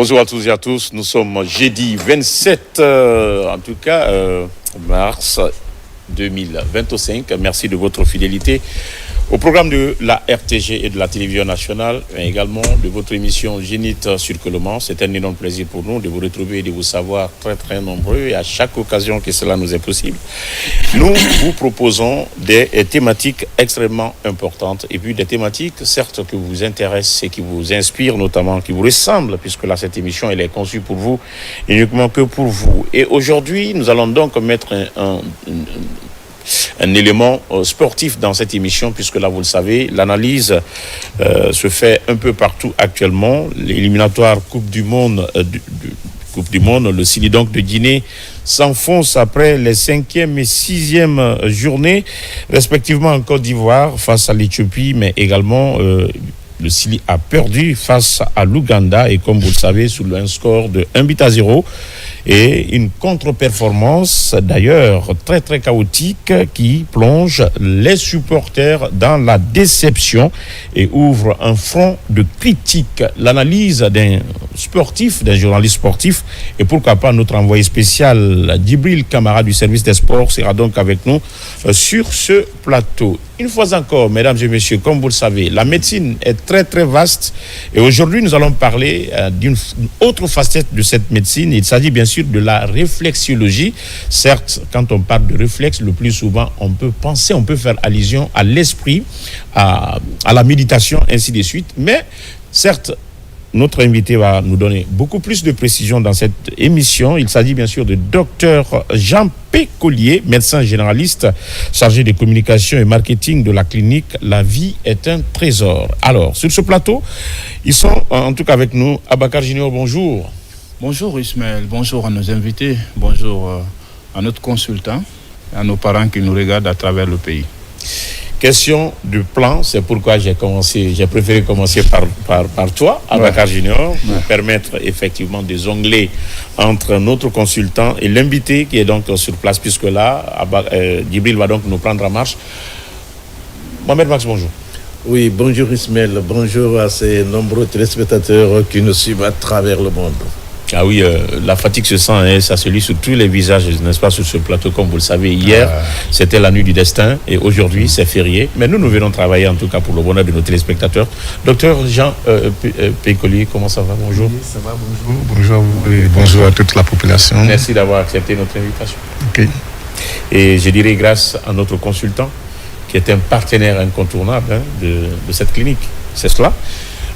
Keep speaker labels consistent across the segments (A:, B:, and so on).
A: Bonjour à tous et à tous. Nous sommes jeudi 27, mars 2025. Merci de votre fidélité au programme de la RTG et de la télévision nationale, mais également de votre émission Génite sur Coleman. C'est un énorme plaisir pour nous de vous retrouver et de vous savoir très très nombreux, et à chaque occasion que cela nous est possible, nous vous proposons des thématiques extrêmement importantes, et puis des thématiques certes qui vous intéressent et qui vous inspirent, notamment qui vous ressemblent, puisque là cette émission elle est conçue pour vous, uniquement que pour vous. Et aujourd'hui nous allons donc mettre un élément sportif dans cette émission, puisque là, vous le savez, l'analyse se fait un peu partout actuellement. L'éliminatoire Coupe du Monde, le Sili donc de Guinée s'enfonce après les 5e et 6e journées, respectivement en Côte d'Ivoire face à l'Éthiopie, mais également le Sili a perdu face à l'Ouganda, et comme vous le savez, sous un score de 1-0, et une contre-performance d'ailleurs très très chaotique qui plonge les supporters dans la déception et ouvre un front de critique. L'analyse d'un sportif, d'un journaliste sportif, et pourquoi pas notre envoyé spécial Djibril Camara du service des sports sera donc avec nous sur ce plateau. Une fois encore, mesdames et messieurs, comme vous le savez, la médecine est très très vaste, et aujourd'hui nous allons parler d'une autre facette de cette médecine. Il s'agit bien sûr de la réflexiologie. Certes, quand on parle de réflexe, le plus souvent on peut faire allusion à l'esprit, à la méditation, ainsi de suite, mais certes, notre invité va nous donner beaucoup plus de précisions dans cette émission. Il s'agit bien sûr de Dr Jean P. Collier, médecin généraliste chargé de communication et marketing de la clinique La Vie est un trésor. Alors, sur ce plateau, ils sont en tout cas avec nous. Abakar Junior, bonjour.
B: Bonjour Ismaël, bonjour à nos invités, bonjour à notre consultant, à nos parents qui nous regardent à travers le pays.
A: Question du plan, c'est pourquoi j'ai préféré commencer par toi, Abakar Junior, pour permettre effectivement de jongler entre notre consultant et l'invité qui est donc sur place, puisque là, Djibril va donc nous prendre en marche. Mohamed Max, bonjour.
C: Oui, bonjour Ismaël, bonjour à ces nombreux téléspectateurs qui nous suivent à travers le monde.
A: Ah oui, la fatigue se sent, ça se lit sur tous les visages, n'est-ce pas, sur ce plateau, comme vous le savez. Hier, c'était la nuit du destin, et aujourd'hui, c'est férié. Mais nous venons travailler, en tout cas, pour le bonheur de nos téléspectateurs. Docteur Jean P. Collier, comment ça va? Bonjour.
D: Oui, ça va, bonjour. Bonjour, et bonjour à toute la population.
A: Merci d'avoir accepté notre invitation.
D: Ok.
A: Et je dirais grâce à notre consultant, qui est un partenaire incontournable de cette clinique. C'est cela.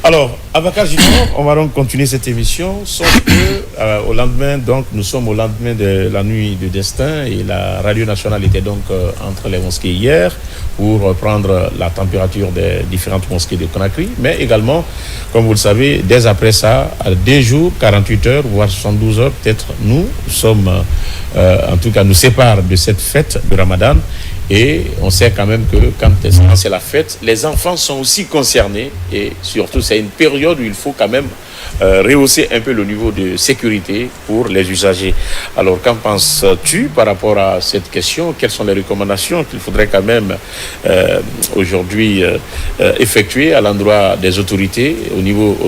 A: Alors, Abakar Junior, on va donc continuer cette émission, sauf que au lendemain, donc nous sommes au lendemain de la nuit du destin, et la radio nationale était donc entre les mosquées hier pour prendre la température des différentes mosquées de Conakry, mais également, comme vous le savez, dès après ça, à 2 jours, 48 heures, voire 72 heures, peut-être nous sommes, en tout cas nous séparent de cette fête de Ramadan. Et on sait quand même que quand c'est la fête, les enfants sont aussi concernés, et surtout c'est une période où il faut quand même rehausser un peu le niveau de sécurité pour les usagers. Alors qu'en penses-tu par rapport à cette question? Quelles sont les recommandations qu'il faudrait quand même aujourd'hui effectuer à l'endroit des autorités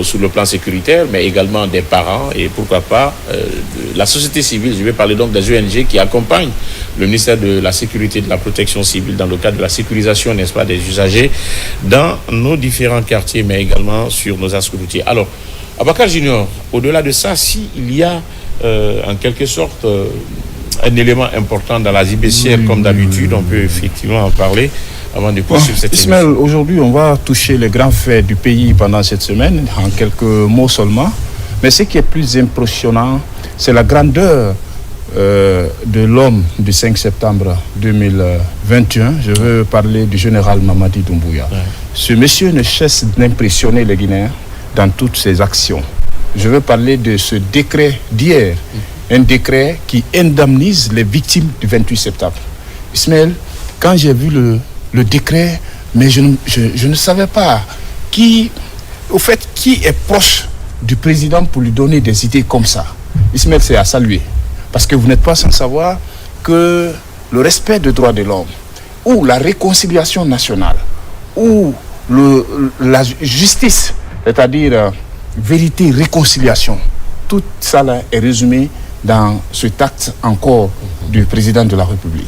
A: sur le plan sécuritaire, mais également des parents, et pourquoi pas de la société civile? Je vais parler donc des ONG qui accompagnent le ministère de la Sécurité et de la Protection civile dans le cadre de la sécurisation, n'est-ce pas, des usagers dans nos différents quartiers, mais également sur nos axes routiers. Alors, Abakar Junior, au-delà de ça, s'il y a en quelque sorte un élément important dans la JBCR, comme d'habitude, on peut effectivement en parler avant de poursuivre cette émission.
B: Ismaël, aujourd'hui, on va toucher les grands faits du pays pendant cette semaine, en quelques mots seulement. Mais ce qui est plus impressionnant, c'est la grandeur de l'homme du 5 septembre 2021. Je veux parler du général Mamadi Doumbouya. Ouais. Ce monsieur ne cesse d'impressionner les Guinéens dans toutes ses actions. Je veux parler de ce décret d'hier, un décret qui indemnise les victimes du 28 septembre. Ismaël, quand j'ai vu le décret, mais je ne savais pas qui est proche du président pour lui donner des idées comme ça. Ismaël, c'est à saluer. Parce que vous n'êtes pas sans savoir que le respect des droits de l'homme, ou la réconciliation nationale, ou la justice, c'est-à-dire vérité, réconciliation, tout ça là est résumé dans cet acte encore du président de la République.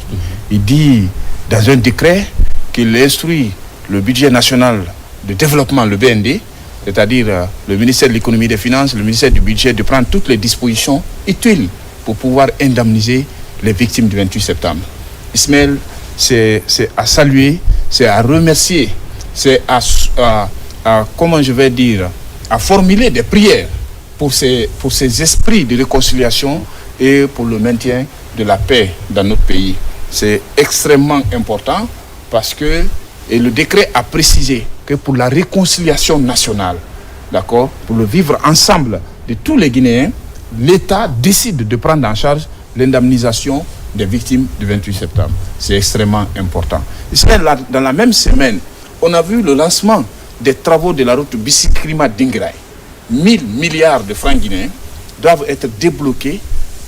B: Il dit dans un décret qu'il instruit le budget national de développement, le BND, c'est-à-dire le ministère de l'économie et des finances, le ministère du budget, de prendre toutes les dispositions utiles pour pouvoir indemniser les victimes du 28 septembre. Ismaël, c'est à saluer, c'est à remercier, c'est à comment je vais dire, à formuler des prières pour ces esprits de réconciliation et pour le maintien de la paix dans notre pays. C'est extrêmement important parce que et le décret a précisé que pour la réconciliation nationale, d'accord, pour le vivre ensemble de tous les Guinéens, l'État décide de prendre en charge l'indemnisation des victimes du 28 septembre. C'est extrêmement important. Dans la même semaine, on a vu le lancement des travaux de la route Bissi-Krima-Dingraï. 1000 milliards de francs guinéens doivent être débloqués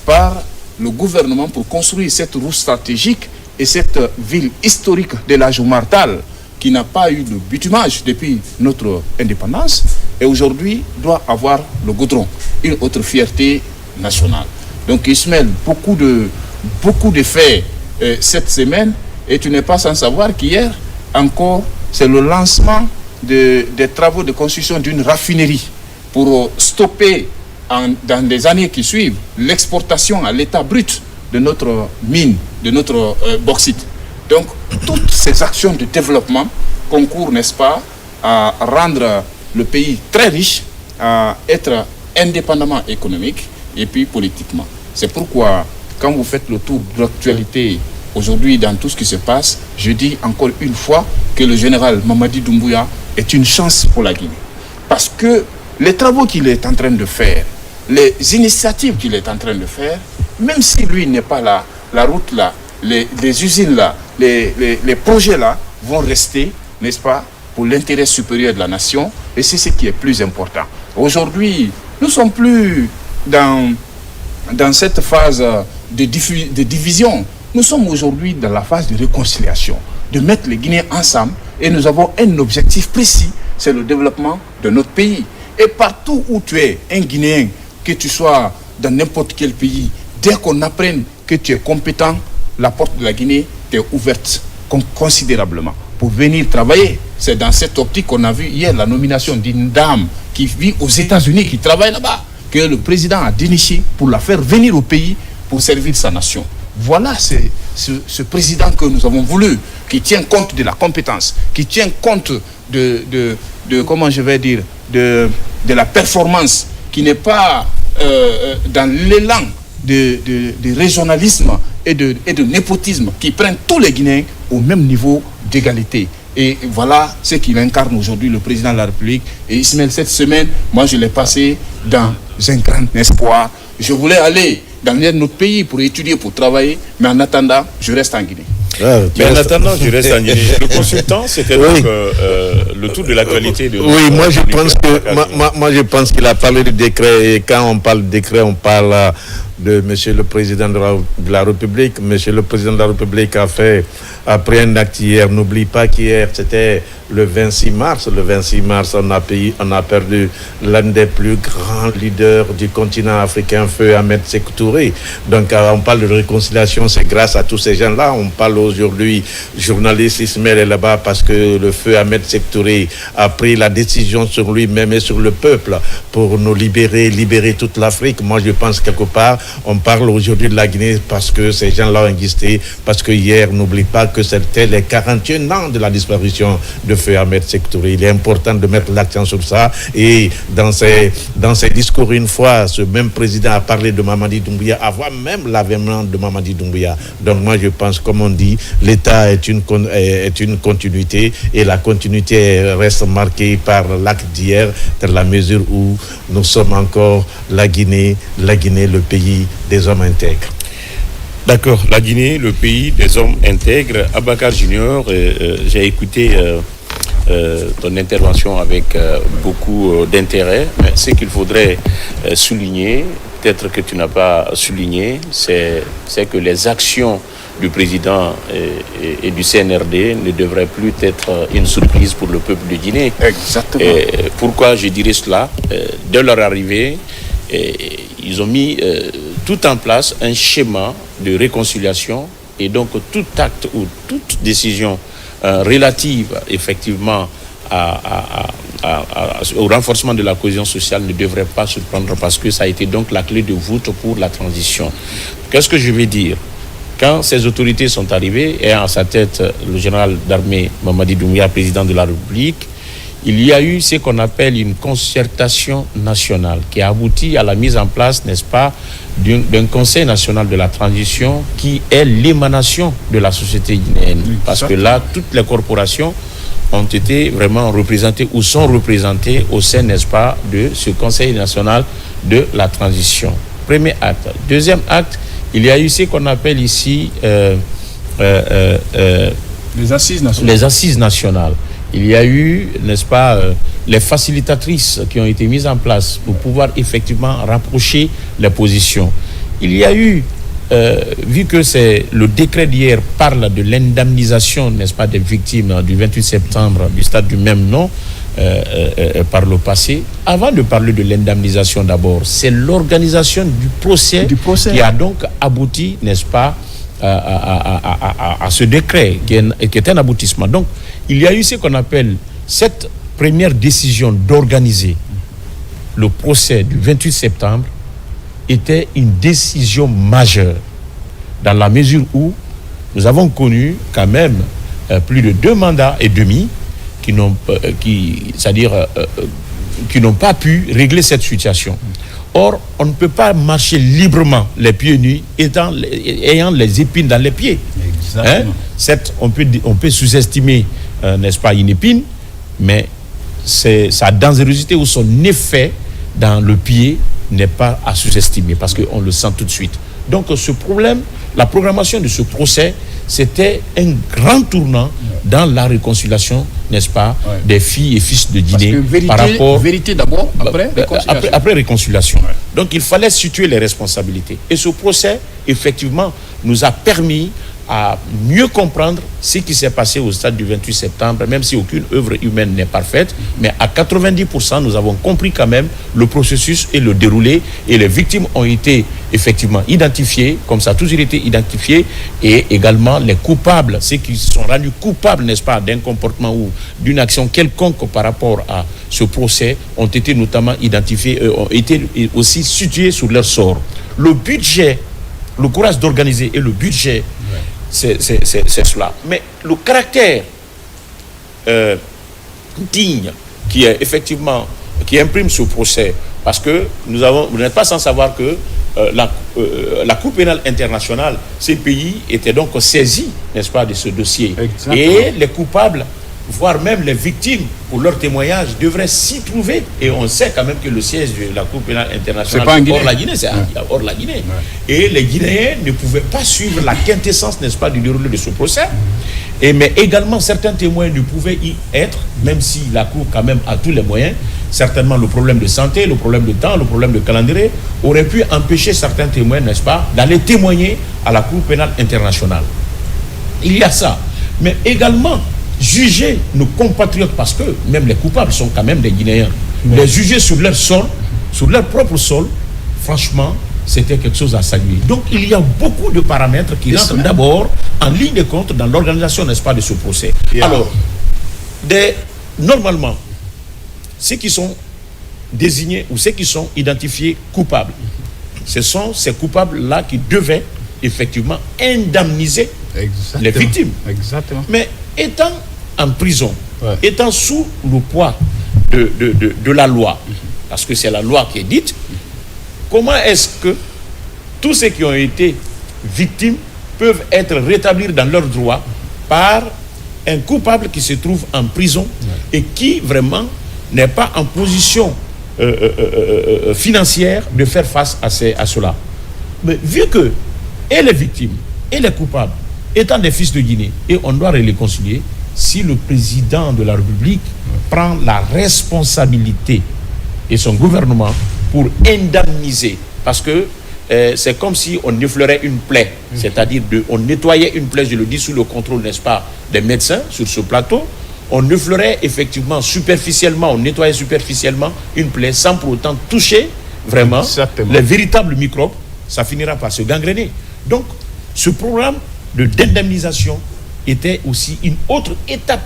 B: par le gouvernement pour construire cette route stratégique et cette ville historique de la Joumartal qui n'a pas eu de bitumage depuis notre indépendance et aujourd'hui doit avoir le goudron, une autre fierté nationale. Donc Ismaël, beaucoup de faits cette semaine et tu n'es pas sans savoir qu'hier encore c'est le lancement des travaux de construction d'une raffinerie pour stopper dans les années qui suivent l'exportation à l'état brut de notre mine, de notre bauxite. Donc, toutes ces actions de développement concourent, n'est-ce pas, à rendre le pays très riche, à être indépendamment économique et puis politiquement. C'est pourquoi, quand vous faites le tour de l'actualité aujourd'hui dans tout ce qui se passe, je dis encore une fois que le général Mamadi Doumbouya est une chance pour la Guinée. Parce que les travaux qu'il est en train de faire, les initiatives qu'il est en train de faire, même si lui n'est pas là, la route là, les usines là, les projets là vont rester, n'est-ce pas, pour l'intérêt supérieur de la nation, et c'est ce qui est plus important. Aujourd'hui, nous ne sommes plus dans cette phase de division. Nous sommes aujourd'hui dans la phase de réconciliation, de mettre les Guinéens ensemble, et nous avons un objectif précis, c'est le développement de notre pays. Et partout où tu es un Guinéen, que tu sois dans n'importe quel pays, dès qu'on apprenne que tu es compétent, la porte de la Guinée t'est ouverte considérablement pour venir travailler. C'est dans cette optique qu'on a vu hier la nomination d'une dame qui vit aux États-Unis, qui travaille là-bas, que le président a déniché pour la faire venir au pays pour servir sa nation. Voilà ce président que nous avons voulu, qui tient compte de la compétence, qui tient compte de comment je vais dire, de la performance, qui n'est pas dans l'élan de régionalisme et de népotisme, qui prennent tous les Guinéens au même niveau d'égalité. Et voilà ce qu'il incarne aujourd'hui, le président de la République. Et Ismaël, cette semaine, moi je l'ai passé dans un grand espoir. Je voulais aller dans notre pays pour étudier, pour travailler, mais en attendant, je reste en Guinée.
A: Mais en attendant, je reste en Guinée. Le consultant, c'était donc le tour de l'actualité.
C: Oui, moi je pense qu'il a parlé du décret. Et quand on parle de décret, on parle de Monsieur le Président de la République. Monsieur le Président de la République a fait, après un acte hier, n'oublie pas qu'hier, c'était le 26 mars. Le 26 mars, on a perdu l'un des plus grands leaders du continent africain, Feu Ahmed Sékou Touré. Donc, on parle de réconciliation, c'est grâce à tous ces gens-là. On parle aujourd'hui, journaliste Ismaël est là-bas parce que le Feu Ahmed Sékou Touré a pris la décision sur lui-même et sur le peuple pour nous libérer toute l'Afrique. Moi, je pense quelque part, on parle aujourd'hui de la Guinée parce que ces gens-là ont existé, parce que hier, n'oublie pas que c'était les 41 ans de la disparition de Feu Ahmed Sékou Touré. Il est important de mettre l'accent sur ça. Et dans ses discours, une fois, ce même président a parlé de Mamadi Doumbouya avant même l'avènement de Mamadi Doumbouya. Donc moi, je pense, comme on dit, l'État est une continuité et la continuité reste marquée par l'acte d'hier, dans la mesure où nous sommes encore la Guinée, le pays des hommes intègres.
A: D'accord, la Guinée, le pays des hommes intègres. Abakar Junior, j'ai écouté ton intervention avec beaucoup d'intérêt, mais ce qu'il faudrait souligner, peut-être que tu n'as pas souligné, c'est que les actions du président et du CNRD ne devraient plus être une surprise pour le peuple de Guinée.
B: Exactement.
A: Et pourquoi je dirais cela? Dès leur arrivée, ils ont mis tout en place un schéma de réconciliation, et donc tout acte ou toute décision relative effectivement au renforcement de la cohésion sociale ne devrait pas se prendre, parce que ça a été donc la clé de voûte pour la transition. Qu'est-ce que je vais dire? Quand ces autorités sont arrivées, et à sa tête le général d'armée Mamadi Doumbouya, président de la République, il y a eu ce qu'on appelle une concertation nationale qui a abouti à la mise en place, n'est-ce pas, d'un Conseil national de la transition qui est l'émanation de la société guinéenne. Parce que là, toutes les corporations ont été vraiment représentées ou sont représentées au sein, n'est-ce pas, de ce Conseil national de la transition. Premier acte. Deuxième acte, il y a eu ce qu'on appelle ici
B: les assises nationales.
A: Les assises nationales. Il y a eu, n'est-ce pas, les facilitatrices qui ont été mises en place pour pouvoir effectivement rapprocher les positions. Il y a eu, vu que c'est le décret d'hier parle de l'indemnisation, n'est-ce pas, des victimes du 28 septembre du stade du même nom, par le passé. Avant de parler de l'indemnisation d'abord, c'est l'organisation du procès qui a donc abouti, n'est-ce pas, à ce décret qui est un aboutissement. Donc, il y a eu ce qu'on appelle cette première décision d'organiser le procès du 28 septembre était une décision majeure, dans la mesure où nous avons connu quand même plus de 2 mandats et demi qui n'ont pas pu régler cette situation. Or, on ne peut pas marcher librement les pieds nus ayant les épines dans les pieds.
B: Exactement.
A: Certes, on peut sous-estimer, n'est-ce pas, une épine, mais sa dangerosité ou son effet dans le pied n'est pas à sous-estimer, parce qu'on le sent tout de suite. Donc ce problème, la programmation de ce procès, c'était un grand tournant dans la réconciliation, n'est-ce pas, des filles et fils de Guinée.
B: Par rapport vérité d'abord, après réconciliation.
A: Après réconciliation. Donc il fallait situer les responsabilités. Et ce procès, effectivement, nous a permis à mieux comprendre ce qui s'est passé au stade du 28 septembre, même si aucune œuvre humaine n'est parfaite, mais à 90%, nous avons compris quand même le processus et le déroulé, et les victimes ont été effectivement identifiées, comme ça a toujours été identifié, et également les coupables, ceux qui sont rendus coupables, n'est-ce pas, d'un comportement ou d'une action quelconque par rapport à ce procès, ont été notamment identifiés, ont été aussi situés sur leur sort. Le budget, le courage d'organiser et le budget, c'est cela. Mais le caractère digne qui est effectivement, qui imprime ce procès, parce que vous n'êtes pas sans savoir que la Cour pénale internationale, ces pays étaient donc saisis, n'est-ce pas, de ce dossier. Exactement. Et les coupables, voire même les victimes, pour leur témoignage, devraient s'y trouver. Et on sait quand même que le siège de la Cour pénale internationale, c'est hors la Guinée, c'est hors la Guinée. Et les Guinéens ne pouvaient pas suivre la quintessence, n'est-ce pas, du déroulé de ce procès. Mais également, certains témoins ne pouvaient y être, même si la Cour quand même a tous les moyens. Certainement, le problème de santé, le problème de temps, le problème de calendrier aurait pu empêcher certains témoins, n'est-ce pas, d'aller témoigner à la Cour pénale internationale. Il y a ça. Mais également, juger nos compatriotes, parce que même les coupables sont quand même des Guinéens, les juger sur leur sol, sur leur propre sol, franchement, c'était quelque chose à saluer. Donc il y a beaucoup de paramètres qui rentrent d'abord en ligne de compte dans l'organisation, n'est-ce pas, de ce procès. Alors, normalement, ceux qui sont désignés ou ceux qui sont identifiés coupables, ce sont ces coupables-là qui devaient effectivement indemniser les victimes.
B: Exactement.
A: Mais étant en prison, étant sous le poids de la loi, parce que c'est la loi qui est dite, comment est-ce que tous ceux qui ont été victimes peuvent être rétablis dans leurs droits par un coupable qui se trouve en prison et qui vraiment n'est pas en position financière de faire face à cela. Mais vu que et les victimes et les coupables étant des fils de Guinée, et on doit les réconcilier, si le président de la République prend la responsabilité et son gouvernement pour indemniser, parce que c'est comme si on effleurait une plaie, c'est-à-dire on nettoyait une plaie, je le dis sous le contrôle, n'est-ce pas, des médecins sur ce plateau, on effleurait effectivement superficiellement, on nettoyait superficiellement une plaie sans pour autant toucher vraiment,
B: Exactement.
A: les véritables microbes, ça finira par se gangréner. Donc, ce programme d'indemnisation était aussi une autre étape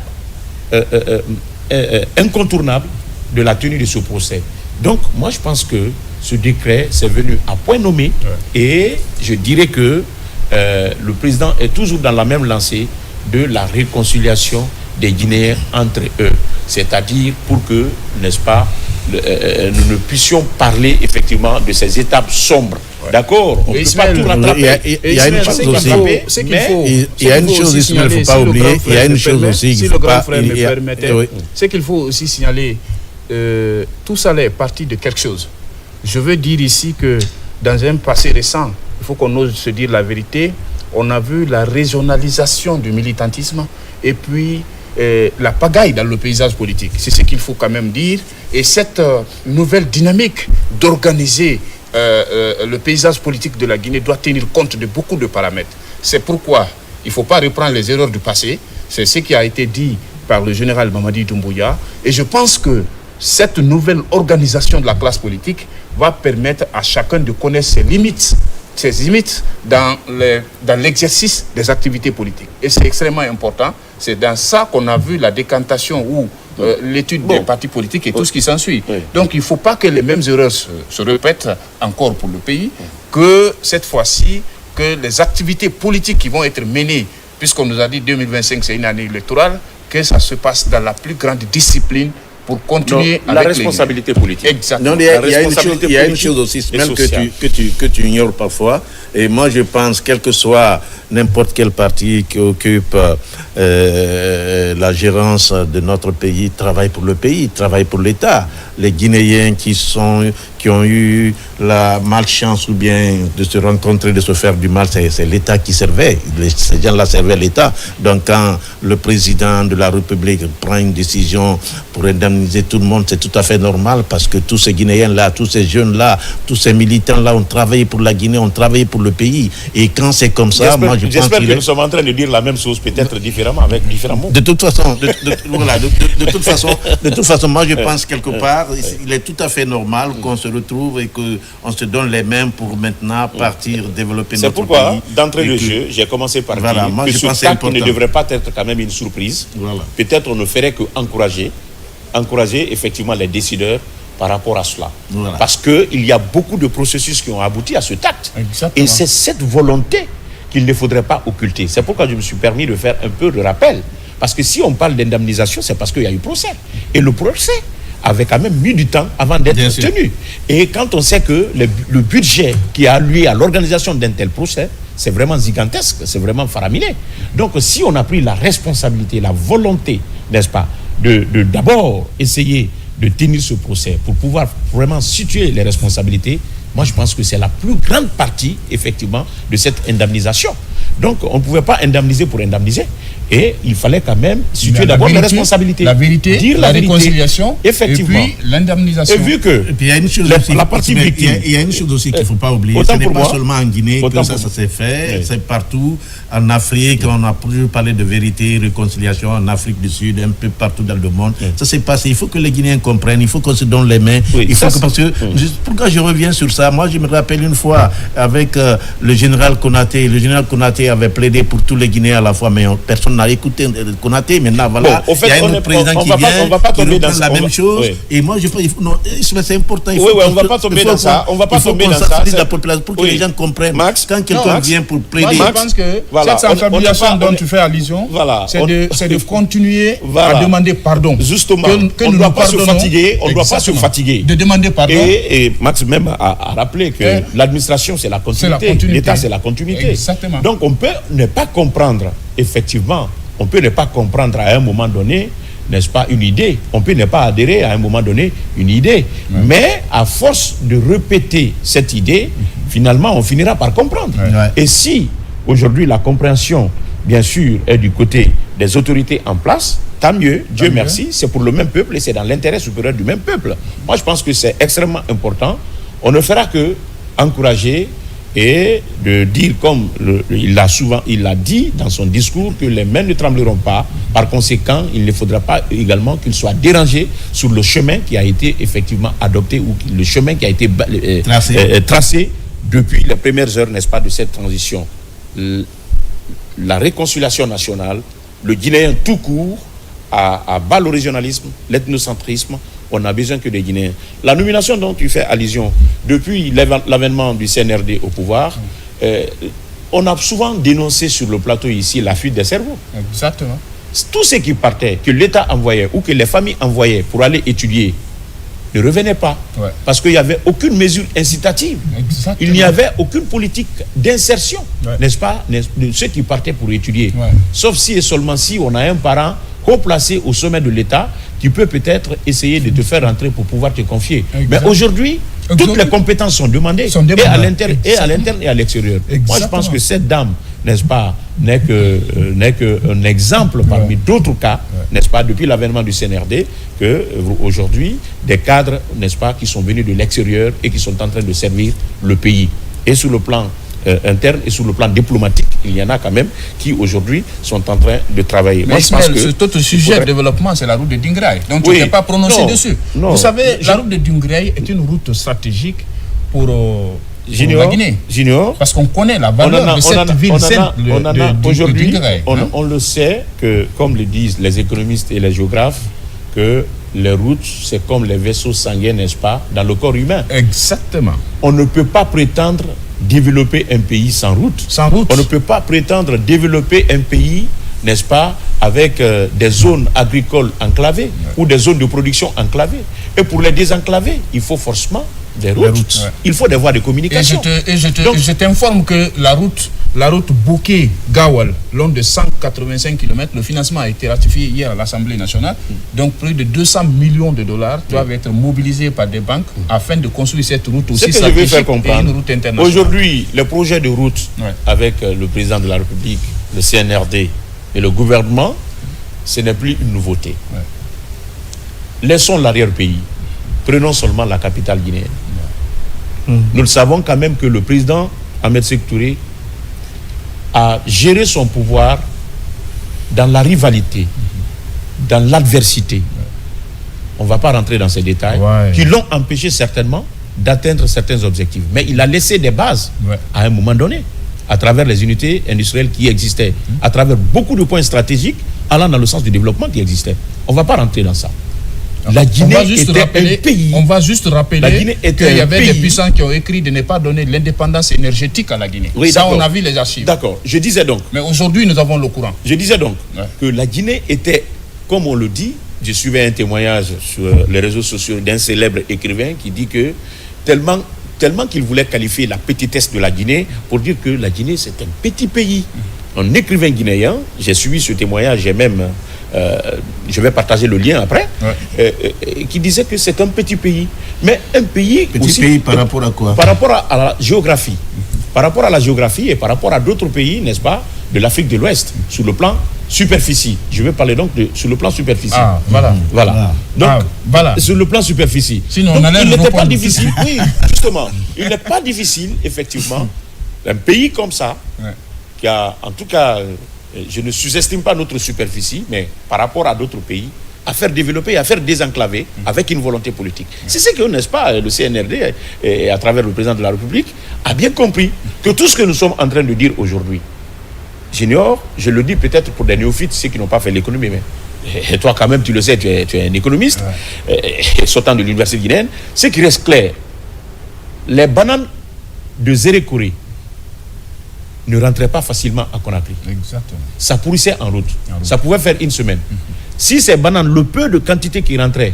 A: incontournable de la tenue de ce procès. Donc, moi, je pense que ce décret, c'est venu à point nommé, et je dirais que le président est toujours dans la même lancée de la réconciliation des Guinéens entre eux. C'est-à-dire pour que, n'est-ce pas, nous ne puissions parler effectivement de ces étapes sombres. D'accord, on ne peut pas tout rattraper.
C: Il y a une chose aussi. Il y a une chose aussi, il ne faut pas oublier. Il y a une chose aussi.
B: Si le grand frère me permettait, c'est qu'il faut aussi signaler, tout ça est parti de quelque chose. Je veux dire ici que dans un passé récent, il faut qu'on ose se dire la vérité, on a vu la régionalisation du militantisme et puis la pagaille dans le paysage politique. C'est ce qu'il faut quand même dire. Et cette nouvelle dynamique d'organiser le paysage politique de la Guinée doit tenir compte de beaucoup de paramètres. C'est pourquoi il ne faut pas reprendre les erreurs du passé. C'est ce qui a été dit par le général Mamadi Doumbouya. Et je pense que cette nouvelle organisation de la classe politique va permettre à chacun de connaître ses limites dans l'exercice des activités politiques. Et c'est extrêmement important. C'est dans ça qu'on a vu la décantation ou l'étude des partis politiques et tout ce qui s'ensuit. Donc il ne faut pas que les mêmes erreurs se répètent encore pour le pays, que cette fois-ci, que les activités politiques qui vont être menées, puisqu'on nous a dit 2025 c'est une année électorale, que ça se passe dans la plus grande discipline pour continuer
A: la responsabilité politique.
B: Exactement.
C: Non, il y a une chose aussi, même que tu ignores parfois. Et moi, je pense, quel que soit n'importe quel parti qui occupe la gérance de notre pays, travaille pour le pays, travaille pour l'État. Les Guinéens qui ont eu la malchance ou bien de se rencontrer, de se faire du mal, c'est l'État qui servait. Ces gens-là servaient l'État. Donc, quand le président de la République prend une décision pour indemniser tout le monde, c'est tout à fait normal parce que tous ces Guinéens-là, tous ces jeunes-là, tous ces militants-là ont travaillé pour la Guinée, ont travaillé pour le pays. Et quand c'est comme ça, moi je pense
A: j'espère que nous sommes en train de dire la même chose, peut-être différemment, avec différents mots.
C: De toute façon, de toute façon, moi je pense quelque part, il est tout à fait normal qu'on se retrouve et qu'on se donne les mains pour maintenant partir développer notre pays.
A: C'est pourquoi, d'entrée de jeu, j'ai commencé par dire que ce pacte ne devrait pas être quand même une surprise. Voilà. Peut-être on ne ferait qu'encourager effectivement les décideurs par rapport à cela. Voilà. Parce qu'il y a beaucoup de processus qui ont abouti à ce acte. Exactement. Et c'est cette volonté qu'il ne faudrait pas occulter. C'est pourquoi je me suis permis de faire un peu de rappel. Parce que si on parle d'indemnisation, c'est parce qu'il y a eu procès. Et le procès avait quand même mis du temps avant d'être tenu. Et quand on sait que le budget qui a alloué à l'organisation d'un tel procès, c'est vraiment gigantesque, c'est vraiment faramineux. Donc si on a pris la responsabilité, la volonté, n'est-ce pas, de d'abord essayer de tenir ce procès pour pouvoir vraiment situer les responsabilités, moi je pense que c'est la plus grande partie effectivement de cette indemnisation. Donc on ne pouvait pas indemniser pour indemniser, et il fallait quand même situer d'abord les responsabilités.
B: La vérité,
A: dire
B: la réconciliation,
A: effectivement.
B: Et puis l'indemnisation.
A: Et vu que
C: il y a une chose aussi,
A: la partie victime,
C: il y a une chose aussi qu'il ne faut pas oublier, ce n'est pas seulement en Guinée que ça s'est fait, c'est partout. En Afrique, on a toujours parlé de vérité, réconciliation, en Afrique du Sud, un peu partout dans le monde. Ça s'est passé. Il faut que les Guinéens comprennent, il faut qu'on se donne les mains. Pourquoi je reviens sur ça? Moi, je me rappelle une fois avec le général Konaté. Le général Konaté avait plaidé pour tous les Guinéens à la fois, mais personne n'a écouté Konaté. Maintenant, voilà, il y a un autre président qui vient, qui reprend la même chose. Et moi, je pense, c'est important.
A: On ne va pas tomber dans ça. On ne va pas tomber dans ça.
C: La population pour que les gens comprennent. Quand quelqu'un vient pour plaider,
B: je pense que cette sensibilisation dont tu fais allusion, c'est de continuer à demander pardon.
A: Justement, on ne doit pas se fatiguer. On ne doit pas se fatiguer.
B: De demander pardon.
A: Et Max même a rappelé que l'administration, c'est la continuité. L'État, c'est la continuité.
B: Exactement.
A: Donc, on peut ne pas comprendre, effectivement, on peut ne pas comprendre à un moment donné, n'est-ce pas, une idée. On peut ne pas adhérer à un moment donné une idée. Mais à force de répéter cette idée, finalement, on finira par comprendre. Et si aujourd'hui la compréhension, bien sûr, est du côté des autorités en place, tant mieux, Dieu merci, c'est pour le même peuple et c'est dans l'intérêt supérieur du même peuple. Moi, je pense que c'est extrêmement important. On ne fera que encourager et de dire, comme il l'a dit dans son discours, que les mains ne trembleront pas. Par conséquent, il ne faudra pas également qu'il soit dérangé sur le chemin qui a été effectivement adopté ou le chemin qui a été tracé depuis les premières heures, n'est-ce pas, de cette transition. La réconciliation nationale, le Guinéen tout court, à bas le régionalisme, l'ethnocentrisme. On a besoin que des Guinéens. La nomination dont tu fais allusion, depuis l'avènement du CNRD au pouvoir, on a souvent dénoncé sur le plateau ici la fuite des cerveaux.
B: Exactement.
A: Tous ceux qui partaient, que l'État envoyait ou que les familles envoyaient pour aller étudier, ne revenaient pas. Ouais. Parce qu'il n'y avait aucune mesure incitative. Exactement. Il n'y avait aucune politique d'insertion, n'est-ce pas, de ceux qui partaient pour étudier. Ouais. Sauf si et seulement si on a un parent haut placé au sommet de l'État qui peut peut-être essayer de te faire rentrer pour pouvoir te confier. Exactement. Mais aujourd'hui, toutes les compétences sont demandées, et à l'interne et à l'extérieur. Moi, je pense que cette dame, n'est-ce pas, n'est qu'un exemple parmi d'autres cas, n'est-ce pas, depuis l'avènement du CNRD, que aujourd'hui, des cadres, n'est-ce pas, qui sont venus de l'extérieur et qui sont en train de servir le pays. Et sur le plan interne et sur le plan diplomatique, il y en a quand même qui aujourd'hui sont en train de travailler.
B: Mais cet autre sujet de développement, c'est la route de Dingraï. Donc tu n'es pas prononcé dessus. Non, vous savez, la route de Dingraï est une route stratégique pour la Guinée.
A: Junior,
B: parce qu'on connaît la valeur de cette ville
A: aujourd'hui, on le sait que, comme le disent les économistes et les géographes, que les routes, c'est comme les vaisseaux sanguins, n'est-ce pas, dans le corps humain.
B: Exactement.
A: On ne peut pas prétendre développer un pays sans route.
B: Sans route.
A: On ne peut pas prétendre développer un pays, n'est-ce pas, avec des zones agricoles enclavées ou des zones de production enclavées. Et pour les désenclaver, il faut forcément des routes. Il faut des voies de communication.
B: Et je t'informe que la route Bouquet-Gawal, long de 185 km, le financement a été ratifié hier à l'Assemblée nationale. Donc plus de 200 millions de dollars doivent être mobilisés par des banques afin de construire cette route aussi stratégique et une route internationale.
A: Aujourd'hui, le projet de route avec le président de la République, le CNRD et le gouvernement, ce n'est plus une nouveauté. Laissons l'arrière-pays. Prenons seulement la capitale guinéenne. Nous le savons quand même que le président Ahmed Sékou Touré a géré son pouvoir dans la rivalité, dans l'adversité. On ne va pas rentrer dans ces détails, qui l'ont empêché certainement d'atteindre certains objectifs. Mais il a laissé des bases à un moment donné, à travers les unités industrielles qui existaient, à travers beaucoup de points stratégiques allant dans le sens du développement qui existait. On ne va pas rentrer dans ça. La Guinée était un pays.
B: On va juste rappeler qu'il y avait des puissants qui ont écrit de ne pas donner l'indépendance énergétique à la Guinée.
A: Oui,
B: ça, on a vu les archives.
A: D'accord. Je disais donc.
B: Mais aujourd'hui, nous avons le courant.
A: Je disais donc que la Guinée était, comme on le dit, je suivais un témoignage sur les réseaux sociaux d'un célèbre écrivain qui dit que tellement qu'il voulait qualifier la petitesse de la Guinée pour dire que la Guinée, c'est un petit pays. Un écrivain guinéen, j'ai suivi ce témoignage, j'ai même... je vais partager le lien après, qui disait que c'est un petit pays. Mais un pays...
C: Petit aussi, pays par rapport à quoi?
A: Par rapport à la géographie. Par rapport à la géographie et par rapport à d'autres pays, n'est-ce pas, de l'Afrique de l'Ouest, sur le plan superficie. Je vais parler donc sur le plan superficie. Donc, sur le plan superficie.
B: Sinon,
A: donc, il n'était pas difficile. Oui, justement. Il n'est pas difficile, effectivement, un pays comme ça, qui a, en tout cas... je ne sous-estime pas notre superficie, mais par rapport à d'autres pays, à faire développer, à faire désenclaver avec une volonté politique. C'est ce que, n'est-ce pas, le CNRD, et à travers le président de la République, a bien compris que tout ce que nous sommes en train de dire aujourd'hui, j'ignore, je le dis peut-être pour des néophytes, ceux qui n'ont pas fait l'économie, mais et toi quand même, tu le sais, tu es un économiste, sortant de l'université guinéenne, ce qui reste clair, les bananes de Zérékouré ne rentrait pas facilement à Conakry.
B: Exactement.
A: Ça pourrissait en route. Ça pouvait faire une semaine. Si ces bananes, le peu de quantité qui rentrait,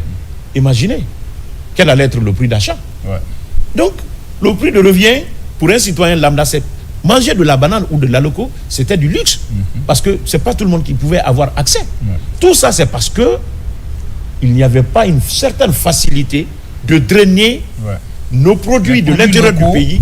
A: imaginez quel allait être le prix d'achat. Donc, le prix de revient pour un citoyen lambda, c'est manger de la banane ou de l'aloco, c'était du luxe. Parce que ce n'est pas tout le monde qui pouvait avoir accès. Tout ça, c'est parce que il n'y avait pas une certaine facilité de drainer nos produits de l'intérieur du pays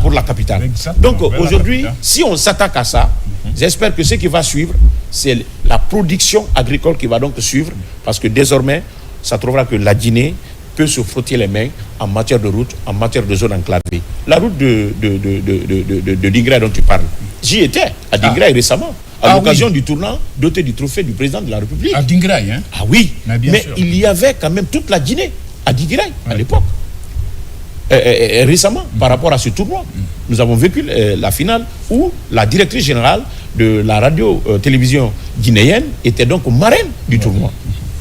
A: pour la capitale. Exactement. Donc aujourd'hui, si on s'attaque à ça, j'espère que ce qui va suivre, c'est la production agricole qui va donc suivre, parce que désormais, ça trouvera que la Guinée peut se frotter les mains en matière de route, en matière de zone enclavée. la route de Dingra dont tu parles, j'y étais à Dingra récemment, à l'occasion du tournant doté du trophée du président de la République.
B: À Dingra, hein?
A: Ah oui, mais
B: sûr.
A: il y avait quand même toute la Guinée à Dingra à l'époque. Récemment, par rapport à ce tournoi, nous avons vécu la finale où la directrice générale de la radio-télévision guinéenne était donc marraine du tournoi,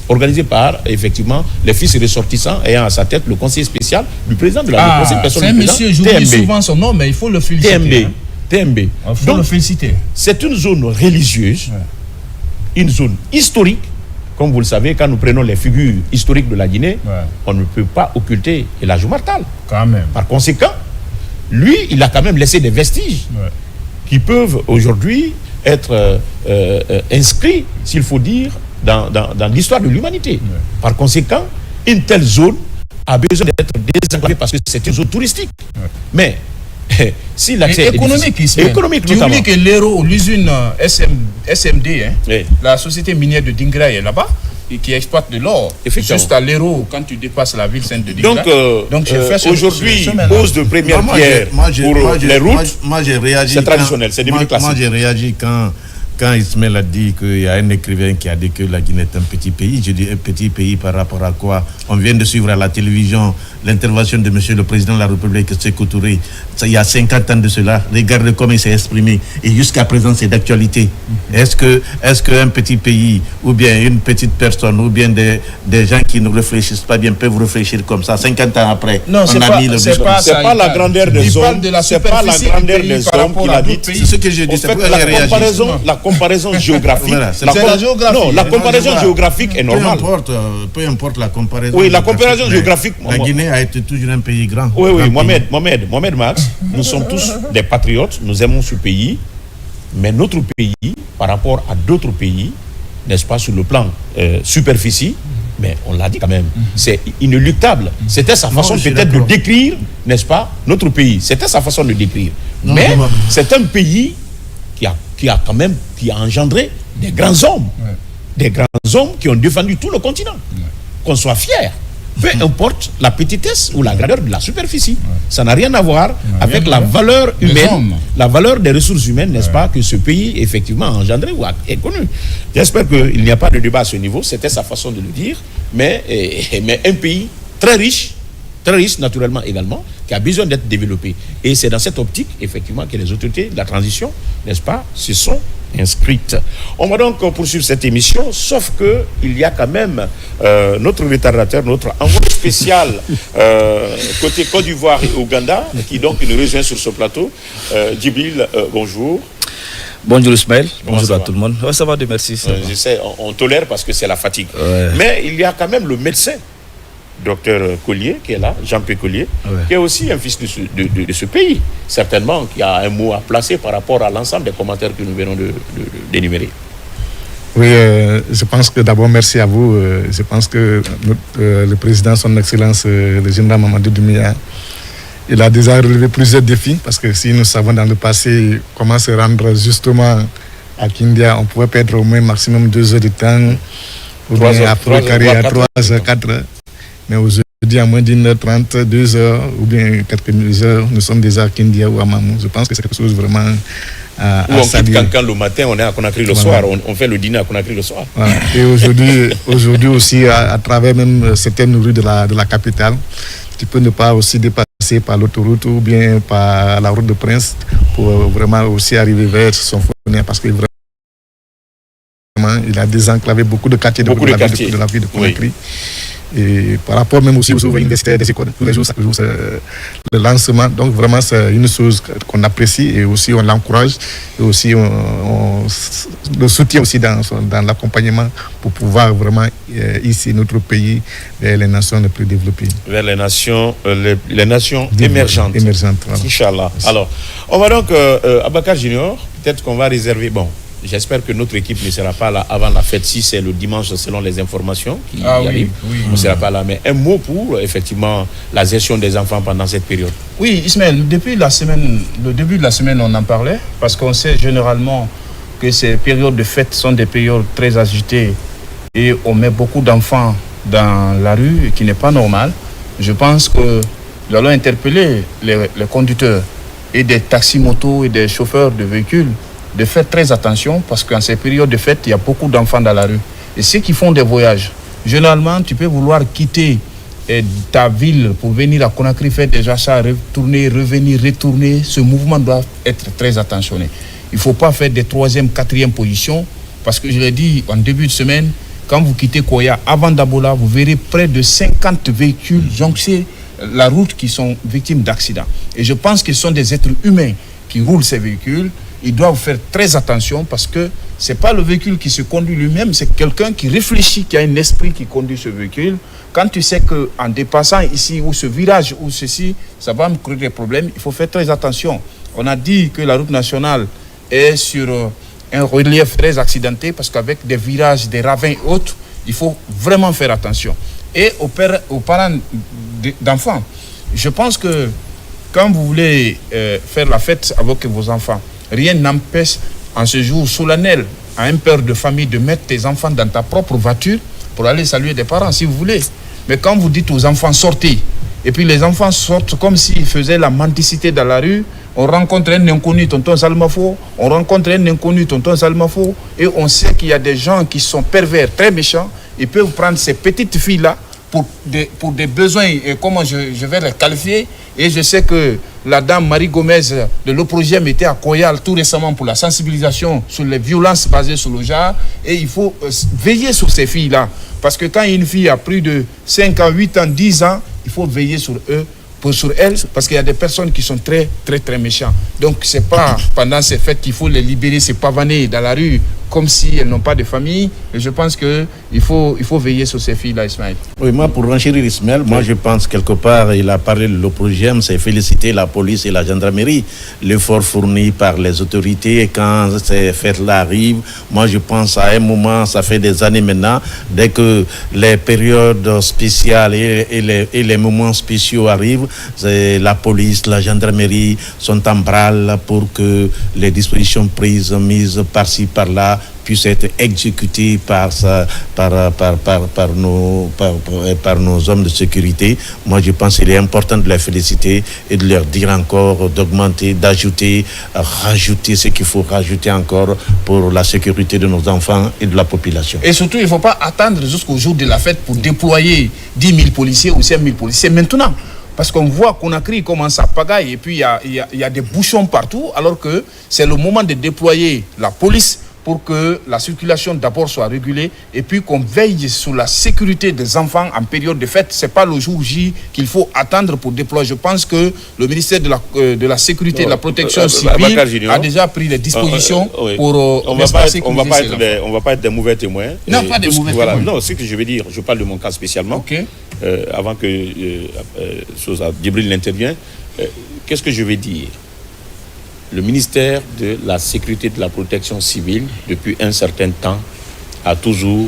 A: organisé par, effectivement, les fils ressortissants ayant à sa tête le conseiller spécial du président de la République.
B: C'est un monsieur, j'oublie souvent son nom, mais il faut le féliciter.
A: TMB.
B: Il faut le féliciter.
A: C'est une zone religieuse, une zone historique. Comme vous le savez, quand nous prenons les figures historiques de la Guinée, on ne peut pas occulter El Hadji Oumar Tall.
B: Quand même.
A: Par conséquent, lui, il a quand même laissé des vestiges qui peuvent aujourd'hui être inscrits, s'il faut dire, dans l'histoire de l'humanité. Par conséquent, une telle zone a besoin d'être désenclavée parce que c'est une zone touristique. Mais si l'accès
B: économique,
A: économique
B: tu oublies que l'Hérault, l'usine SMD, la société minière de Dingra est là-bas et qui exploite de l'or. Juste à l'Hérault, quand tu dépasses la ville sainte de Dingra.
A: Donc aujourd'hui, pose de première pierre pour les routes.
C: Moi j'ai réagi.
A: C'est traditionnel, c'est devenu classique.
C: Moi j'ai réagi quand Ismaël a dit qu'il y a un écrivain qui a dit que la Guinée est un petit pays. Je dis un petit pays par rapport à quoi? On vient de suivre à la télévision l'intervention de monsieur le président de la République, Sékou Touré. Il y a 50 ans de cela. Regardez comment il s'est exprimé. Et jusqu'à présent, c'est d'actualité. Est-ce qu'un petit pays, ou bien une petite personne, ou bien des gens qui ne réfléchissent pas bien peuvent réfléchir comme ça 50 ans après?
B: Non, c'est
A: pas la grandeur des hommes. C'est pas la grandeur des hommes qu'il a dit.
C: C'est ce que j'ai dit.
A: La comparaison géographique.
C: Voilà,
B: la géographie.
A: Non, la comparaison géographique est normale.
C: Peu importe la comparaison.
A: Oui, la comparaison géographique.
C: La Guinée a été toujours un pays grand.
A: Oui, Mohamed Max, nous sommes tous des patriotes, nous aimons ce pays, mais notre pays, par rapport à d'autres pays, n'est-ce pas, sur le plan superficie, mais on l'a dit quand même, c'est inéluctable. C'était sa façon peut-être de décrire, n'est-ce pas, notre pays. C'était sa façon de décrire. Mais c'est un pays qui a engendré des grands hommes. Des grands hommes qui ont défendu tout le continent. Qu'on soit fiers. Peu importe la petitesse ou la grandeur de la superficie. Ça n'a rien à voir avec la valeur humaine, la valeur des ressources humaines, n'est-ce pas, que ce pays effectivement a engendré ou est connu. J'espère qu'il n'y a pas de débat à ce niveau. C'était sa façon de le dire. Mais un pays très riche naturellement également, qui a besoin d'être développé. Et c'est dans cette optique, effectivement, que les autorités de la transition, n'est-ce pas, se sont inscrites. On va donc poursuivre cette émission, sauf que il y a quand même notre retardateur, notre envoyé spécial côté Côte d'Ivoire et Ouganda, qui donc nous rejoint sur ce plateau. Djibril, bonjour.
E: Bonjour Ismaël, bonjour à tout le monde. Ouais, ça va, merci.
A: Je sais, on tolère parce que c'est la fatigue. Mais il y a quand même le médecin, docteur Collier, qui est là, Jean-Pierre Collier, qui est aussi un fils de ce pays, certainement, qui a un mot à placer par rapport à l'ensemble des commentaires que nous venons d'énumérer.
D: Oui, je pense que d'abord, merci à vous. Je pense que le président, son Excellence, le général Mamadou Doumbouya, il a déjà relevé plusieurs défis, parce que si nous savons dans le passé comment se rendre justement à Kindia, on pouvait perdre au moins maximum 2 heures de temps, ou bien après carré à 3 heures, 4 heures. Mais aujourd'hui, à moins d'1h30, 2 heures ou bien quelques heures, nous sommes déjà à Kindia ou à Mamou. Je pense que c'est quelque chose vraiment à
A: saluer. On quitte Cancan le matin, on est à Conakry le soir, on fait le dîner à Conakry le soir.
D: Voilà. Et aujourd'hui aussi, à travers même certaines rues de la capitale, tu peux ne pas aussi dépasser par l'autoroute ou bien par la route de Prince pour vraiment aussi arriver vers son fournier, parce que vraiment, il a désenclavé beaucoup de quartiers de la ville de Conakry. Et par rapport même aussi aux universitaires des écoles, tous les jours, chaque jour, c'est le lancement. Donc vraiment, c'est une chose qu'on apprécie et aussi on l'encourage. Et aussi on le soutient aussi dans l'accompagnement pour pouvoir vraiment hisser notre pays vers les nations les plus développées.
A: Vers les nations émergentes.
D: Voilà.
A: Inch'Allah. Alors, on va donc, Abakar Junior, peut-être qu'on va réserver, j'espère que notre équipe ne sera pas là avant la fête, si c'est le dimanche selon les informations qui arrivent. On ne sera pas là. Mais un mot pour effectivement la gestion des enfants pendant cette période.
B: Oui, Ismaël, le début de la semaine, on en parlait, parce qu'on sait généralement que ces périodes de fête sont des périodes très agitées et on met beaucoup d'enfants dans la rue, qui n'est pas normal. Je pense que nous allons interpeller les conducteurs et des taxis-motos et des chauffeurs de véhicules de faire très attention parce qu'en ces périodes de fête, il y a beaucoup d'enfants dans la rue. Et ceux qui font des voyages, généralement, tu peux vouloir quitter ta ville pour venir à Conakry, faire des achats, retourner, revenir, retourner. Ce mouvement doit être très attentionné. Il ne faut pas faire des 3e, 4e positions parce que je l'ai dit en début de semaine, quand vous quittez Koya, avant Dabola, vous verrez près de 50 véhicules joncher la route qui sont victimes d'accidents. Et je pense que ce sont des êtres humains qui roulent ces véhicules. Ils doivent faire très attention parce que ce n'est pas le véhicule qui se conduit lui-même, c'est quelqu'un qui réfléchit, qui a un esprit qui conduit ce véhicule. Quand tu sais qu'en dépassant ici ou ce virage ou ceci, ça va me créer des problèmes, il faut faire très attention. On a dit que la route nationale est sur un relief très accidenté parce qu'avec des virages, des ravins et autres, il faut vraiment faire attention. Et aux parents d'enfants, je pense que quand vous voulez faire la fête avec vos enfants, rien n'empêche en ce jour solennel à un père de famille de mettre tes enfants dans ta propre voiture pour aller saluer des parents si vous voulez. Mais quand vous dites aux enfants sortez, et puis les enfants sortent comme s'ils faisaient la mendicité dans la rue, on rencontre un inconnu, tonton Salmafo, on rencontre un inconnu, tonton Salmafo, et on sait qu'il y a des gens qui sont pervers, très méchants, ils peuvent prendre ces petites filles-là pour des besoins, et comment je vais les qualifier. Et je sais que la dame Marie Gomez de l'Oprogem était à Koyal tout récemment pour la sensibilisation sur les violences basées sur le genre. Et il faut veiller sur ces filles-là. Parce que quand une fille a plus de 5 ans, 8 ans, 10 ans, il faut veiller sur elles, parce qu'il y a des personnes qui sont très, très, très méchantes. Donc, ce n'est pas pendant ces fêtes qu'il faut les libérer, ces pavanés dans la rue, comme si elles n'ont pas de famille. Et je pense qu'il faut veiller sur ces filles-là, Ismaël.
C: Oui, moi, pour renchérir Ismaël, moi, je pense quelque part, il a parlé de l'Oprogem, c'est féliciter la police et la gendarmerie, l'effort fourni par les autorités. Et quand ces fêtes-là arrivent, moi, je pense à un moment, ça fait des années maintenant, dès que les périodes spéciales et les moments spéciaux arrivent, la police, la gendarmerie sont en branle pour que les dispositions mises par-ci, par-là, puissent être exécutées par nos hommes de sécurité. Moi, je pense qu'il est important de les féliciter et de leur dire encore d'augmenter, d'ajouter, rajouter ce qu'il faut rajouter encore pour la sécurité de nos enfants et de la population.
B: Et surtout, il ne faut pas attendre jusqu'au jour de la fête pour déployer 10 000 policiers ou 5 000 policiers. Maintenant, parce qu'on voit Conakry commence à pagaille et puis il y a des bouchons partout, alors que c'est le moment de déployer la police pour que la circulation d'abord soit régulée et puis qu'on veille sur la sécurité des enfants en période de fête. Ce n'est pas le jour J qu'il faut attendre pour déployer. Je pense que le ministère de la Sécurité et de la Protection civile a déjà pris les dispositions pour...
A: on ne va pas être des mauvais témoins.
B: Non, pas des mauvais témoins.
A: Non, ce que je veux dire, je parle de mon cas spécialement.
B: Okay.
A: Avant que Djibril n'intervienne, qu'est-ce que je vais dire? Le ministère de la Sécurité et de la Protection civile, depuis un certain temps, a toujours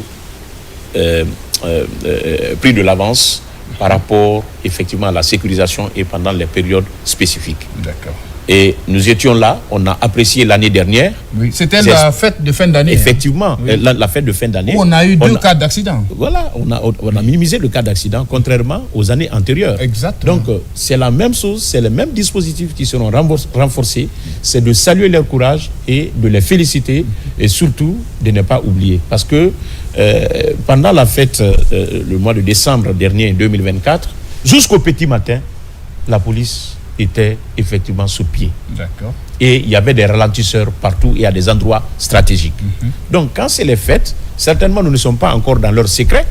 A: pris de l'avance par rapport effectivement à la sécurisation et pendant les périodes spécifiques.
B: D'accord.
A: Et nous étions là, on a apprécié l'année dernière.
B: Oui, c'était la fête de fin d'année.
A: Effectivement,
B: oui.
A: la fête de fin d'année.
B: Où on a eu deux cas d'accident.
A: Voilà, on a minimisé le cas d'accident, contrairement aux années antérieures.
B: Exactement.
A: Donc, c'est la même chose, c'est les mêmes dispositifs qui seront renforcés. C'est de saluer leur courage et de les féliciter et surtout de ne pas oublier. Parce que pendant la fête, le mois de décembre dernier, 2024, jusqu'au petit matin, la police était effectivement sous pied.
B: D'accord.
A: Et il y avait des ralentisseurs partout et à des endroits stratégiques. Donc, quand c'est les fêtes, certainement nous ne sommes pas encore dans leur secret,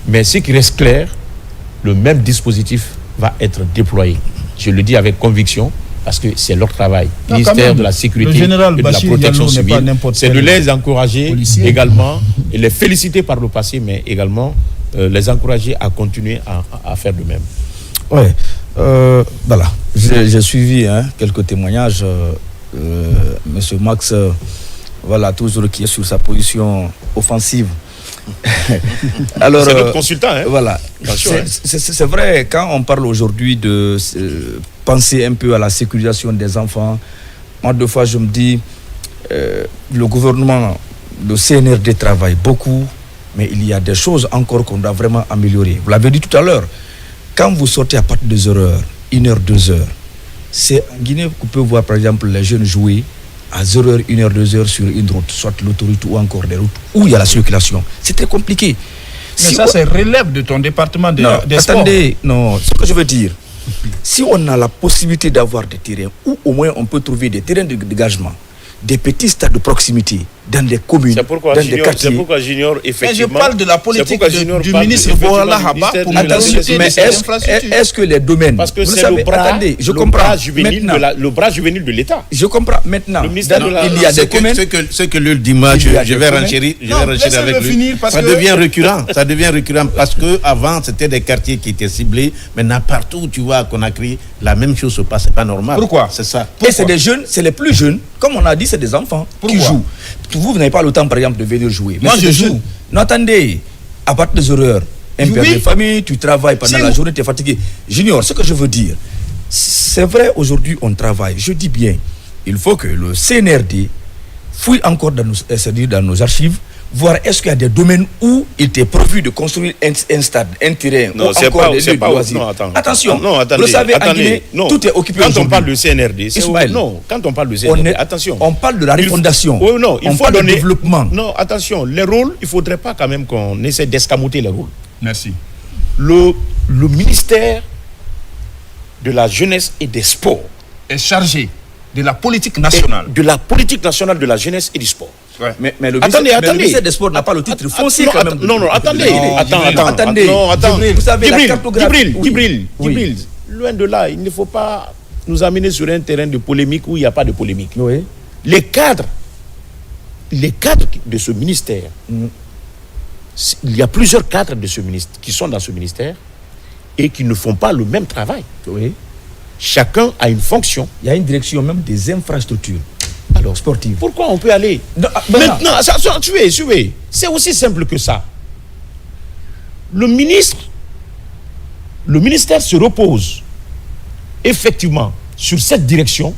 A: mais ce qui reste clair, le même dispositif va être déployé. Je le dis avec conviction, parce que c'est leur travail. Le ministère de la Sécurité et de la Protection civile, c'est de les encourager également, et les féliciter par le passé, mais également les encourager à continuer à faire de même.
E: Oui, voilà. J'ai suivi quelques témoignages. Monsieur Max, voilà, toujours qui est sur sa position offensive.
A: Alors, c'est notre consultant.
E: Voilà. C'est vrai, quand on parle aujourd'hui de penser un peu à la sécurisation des enfants, moi, deux fois, je me dis, le gouvernement, le CNRD travaille beaucoup, mais il y a des choses encore qu'on doit vraiment améliorer. Vous l'avez dit tout à l'heure. Quand vous sortez à partir des erreurs, 1h, 2h. C'est en Guinée qu'on peut voir par exemple les jeunes jouer à 0h, 1h, 2h sur une route, soit l'autoroute ou encore des routes où il y a la circulation. C'est très compliqué.
B: Mais ça, c'est relève de ton département des sports.
E: Attendez, non, ce que je veux dire, si on a la possibilité d'avoir des terrains, ou au moins on peut trouver des terrains de dégagement, des petits stades de proximité dans des communes, dans des quartiers.
A: C'est pourquoi j'ignore effectivement.
B: Mais je parle de la politique du ministre Boala Haba pour
E: mais est-ce que les domaines...
A: Parce que c'est le bras juvénile de l'État.
E: Je comprends maintenant.
C: Il y a des communes... Ce que lui dit, moi, je vais renchérir avec lui. Ça devient récurrent. Ça devient récurrent parce qu'avant, c'était des quartiers qui étaient ciblés. Maintenant, partout où tu vois à Conakry, la même chose se passe. C'est pas normal.
B: Pourquoi?
C: C'est ça.
E: Et c'est des jeunes, c'est les plus jeunes. Comme on a dit, c'est des enfants qui jouent. Vous n'avez pas le temps, par exemple, de venir jouer.
B: Moi, je joue.
E: Non, attendez, à partir des horaires, un père de famille, tu travailles pendant la journée, tu es fatigué. Junior, ce que je veux dire, c'est vrai, aujourd'hui, on travaille. Je dis bien, il faut que le CNRD fouille encore dans nos archives, voir est-ce qu'il y a des domaines où il était prévu de construire un stade, un terrain,
A: non,
E: ou encore des lieux de loisirs. Attention, vous savez, en Guinée, tout est occupé.
A: Quand on parle de CNRD, quand on parle de CNRD, attention.
E: On parle de la refondation.
A: Il faut
E: donner développement.
A: Non, attention, les rôles, il ne faudrait pas quand même qu'on essaie d'escamoter les rôles.
B: Merci.
A: Le ministère de la jeunesse et des sports
B: est chargé de la politique nationale.
A: De la politique nationale de la jeunesse et du sport.
B: Ouais.
E: Mais le ministère des Sports n'a pas le titre foncier quand même.
A: Non, attendez.
E: Vous savez, la cartographie...
A: Djibril, loin de là, il ne faut pas nous amener sur un terrain de polémique où il n'y a pas de polémique.
E: Oui.
A: Les cadres de ce ministère, il y a plusieurs cadres de ce ministère qui sont dans ce ministère et qui ne font pas le même travail.
E: Oui.
A: Chacun a une fonction.
E: Il y a une direction même des infrastructures. Alors, sportive.
A: Pourquoi on peut aller maintenant, suivez, c'est aussi simple que ça. Le ministère se repose effectivement sur cette direction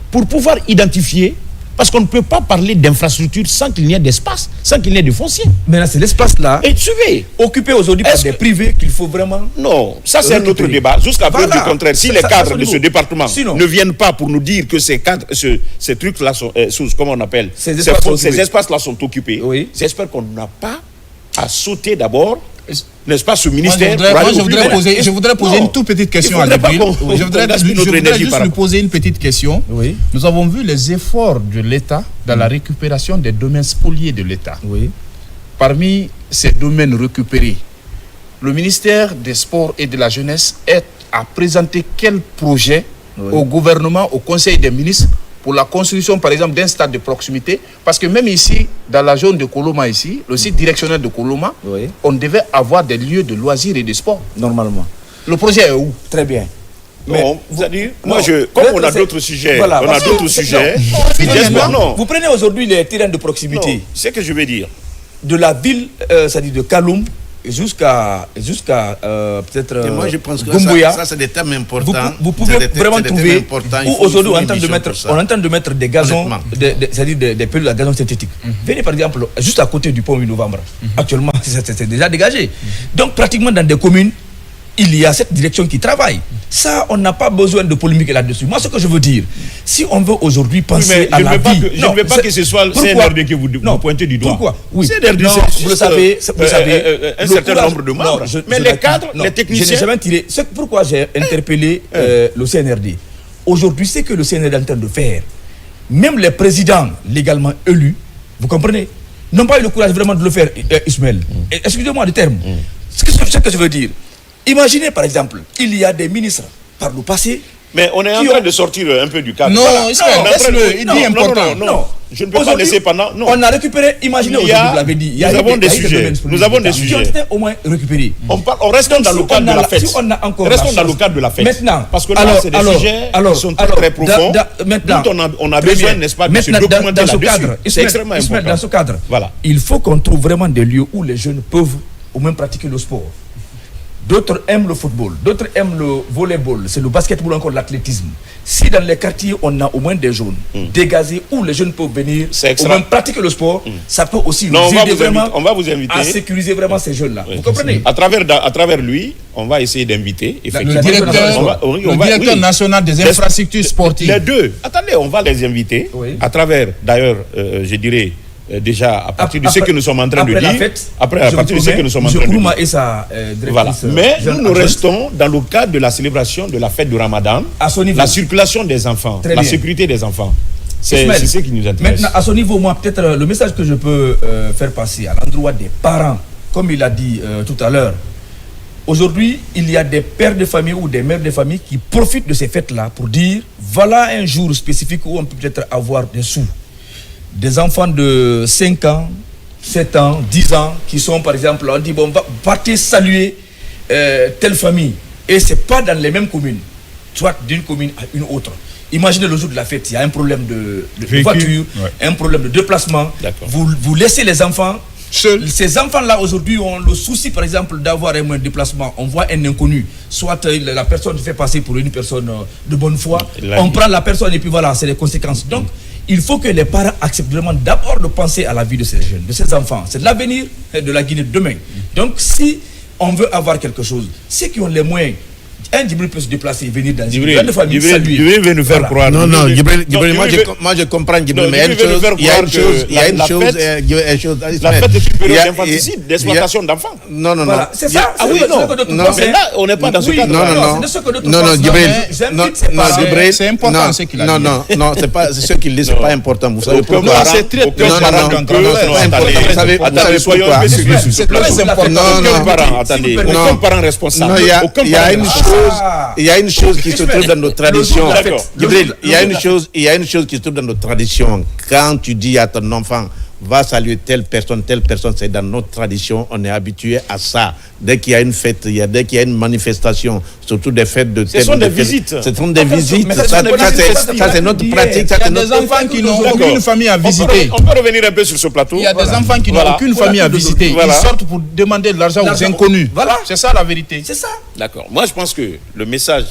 A: pour pouvoir identifier, parce qu'on ne peut pas parler d'infrastructure sans qu'il n'y ait d'espace, sans qu'il n'y ait de foncier.
E: Maintenant, c'est l'espace-là,
A: et suivez,
E: occupé aujourd'hui par des privés qu'il faut vraiment...
A: Non, ça c'est un autre débat. Jusqu'à preuve du contraire, si les cadres de ce département ne viennent pas pour nous dire que ces trucs-là sont, comment on appelle, ces espaces-là sont occupés, j'espère qu'on n'a pas à sauter d'abord, n'est-ce pas, ce ministère.
B: Je voudrais poser une toute petite question à Djibril. Je voudrais juste lui poser une petite question.
E: Oui.
B: Nous avons vu les efforts de l'État dans la récupération des domaines spoliés de l'État.
E: Oui.
B: Parmi ces domaines récupérés, le ministère des Sports et de la Jeunesse a présenté quel projet au gouvernement, au Conseil des ministres, pour la construction, par exemple, d'un stade de proximité? Parce que même ici, dans la zone de Koloma, ici, le site directionnel de Koloma, on devait avoir des lieux de loisirs et de sport.
E: Normalement.
B: Le projet est où?
E: Très bien.
A: Non, c'est-à-dire, comme on a d'autres sujets,
E: Vous prenez aujourd'hui les terrains de proximité.
A: C'est que je vais dire.
E: De la ville, c'est-à-dire de Kaloum, jusqu'à peut-être
C: moi je pense que
E: Gumbuya.
C: ça c'est des thèmes importants.
E: Vous pouvez vraiment trouver où aujourd'hui on entend de mettre des gazons, c'est-à-dire des pelouses à gazon synthétique. Venez par exemple juste à côté du pont 8 novembre. Actuellement c'est déjà dégagé. Donc pratiquement dans des communes, il y a cette direction qui travaille. Ça, on n'a pas besoin de polémique là-dessus. Moi, ce que je veux dire, si on veut aujourd'hui penser à la vie...
A: Je ne veux pas que ce soit le CNRD que vous pointez du doigt.
E: Pourquoi? Oui.
A: CNRD,
E: vous le savez,
A: un certain nombre de membres. Mais les cadres, les techniciens...
E: Je n'ai jamais tiré... Pourquoi j'ai interpellé le CNRD? Aujourd'hui, c'est que le CNRD est en train de faire. Même les présidents légalement élus, vous comprenez, n'ont pas eu le courage vraiment de le faire, Ismaël. Excusez-moi le terme. Ce que je veux dire, imaginez par exemple, il y a des ministres par le passé.
A: Mais on est en train de sortir un peu du cadre.
B: Non, laisse-le, il dit important.
A: Non, je ne peux pas laisser pendant. Non.
E: On a récupéré, imaginez aujourd'hui, vous l'avez dit.
A: Nous avons des sujets. Nous avons des sujets.
E: Qui ont été au moins récupérés.
A: On reste dans le cadre de la fête. Restons dans le cadre de la fête.
E: Maintenant,
A: parce que là, c'est des sujets qui sont très profonds. Maintenant, on a besoin, n'est-ce pas, de se documenter là-dessus. C'est extrêmement important.
E: Dans ce cadre, il faut qu'on trouve vraiment des lieux où les jeunes peuvent au moins pratiquer le sport. D'autres aiment le football, d'autres aiment le volleyball, c'est le basketball, encore l'athlétisme. Si dans les quartiers, on a au moins des zones dégazées où les jeunes peuvent venir au moins pratiquer le sport, ça peut aussi nous aider vraiment à sécuriser vraiment ces jeunes-là. Vous comprenez?
A: À travers lui, on va essayer d'inviter
B: le directeur national des infrastructures sportives.
A: Les deux. Attendez, on va les inviter à travers, d'ailleurs, je dirais, déjà à partir de ce que nous sommes en train de dire, à partir de ce que nous sommes en train de dire.
E: Et sa
A: voilà. Mais nous restons dans le cadre de la célébration de la fête du Ramadan,
E: à son niveau.
A: La circulation des enfants, la sécurité des enfants. C'est ce qui nous intéresse.
E: Maintenant, à son niveau, moi, peut-être le message que je peux faire passer à l'endroit des parents, comme il a dit tout à l'heure, aujourd'hui, il y a des pères de famille ou des mères de famille qui profitent de ces fêtes-là pour dire, voilà un jour spécifique où on peut peut-être avoir des sous. Des enfants de 5 ans, 7 ans, 10 ans, qui sont par exemple, on dit, bon, va partir saluer telle famille. Et ce n'est pas dans les mêmes communes, soit d'une commune à une autre. Imaginez le jour de la fête, il y a un problème de voiture, un problème de déplacement. Vous laissez les enfants seuls. Ces enfants-là aujourd'hui ont le souci par exemple d'avoir un moyen de déplacement. On voit un inconnu, soit la personne fait passer pour une personne de bonne foi, on prend la personne et puis voilà, c'est les conséquences. Donc, il faut que les parents acceptent vraiment d'abord de penser à la vie de ces jeunes, de ces enfants. C'est l'avenir de la Guinée de demain. Donc, si on veut avoir quelque chose, ceux qui ont les moyens, un Djibril peut se déplacer et venir dans une grande famille saluer.
A: Djibril veut nous faire croire.
C: Non, Djibril, moi je comprends Djibril, mais il y a une chose.
A: La fête est une période d'infanticide, d'exploitation d'enfants.
C: Non.
E: Voilà, c'est ça.
A: Ah oui, non. Mais là, on n'est pas dans ce cadre.
C: Non, Djibril,
B: c'est important ce qu'il a dit.
C: Non, c'est pas ce qu'il dit, c'est pas important. Vous savez pourquoi?
B: C'est très important.
C: Vous savez pourquoi?
B: C'est très important.
A: Attendez, aucun parent responsable.
C: Il y a une chose qui se trouve dans nos traditions. Djibril, il y a une chose qui se trouve dans nos traditions. Quand tu dis à ton enfant, va saluer telle personne, c'est dans notre tradition, on est habitué à ça. Dès qu'il y a une fête, dès qu'il y a une manifestation, surtout des fêtes de...
A: Ce sont des visites.
C: Ce sont des visites. Ça, c'est notre pratique.
B: Il y a des enfants qui n'ont aucune famille à visiter.
A: On peut revenir un peu sur ce plateau.
B: Il y a des enfants qui n'ont aucune famille à visiter. Ils sortent pour demander de l'argent aux inconnus. Voilà. C'est ça la vérité.
E: C'est ça.
A: D'accord. Moi, je pense que le message,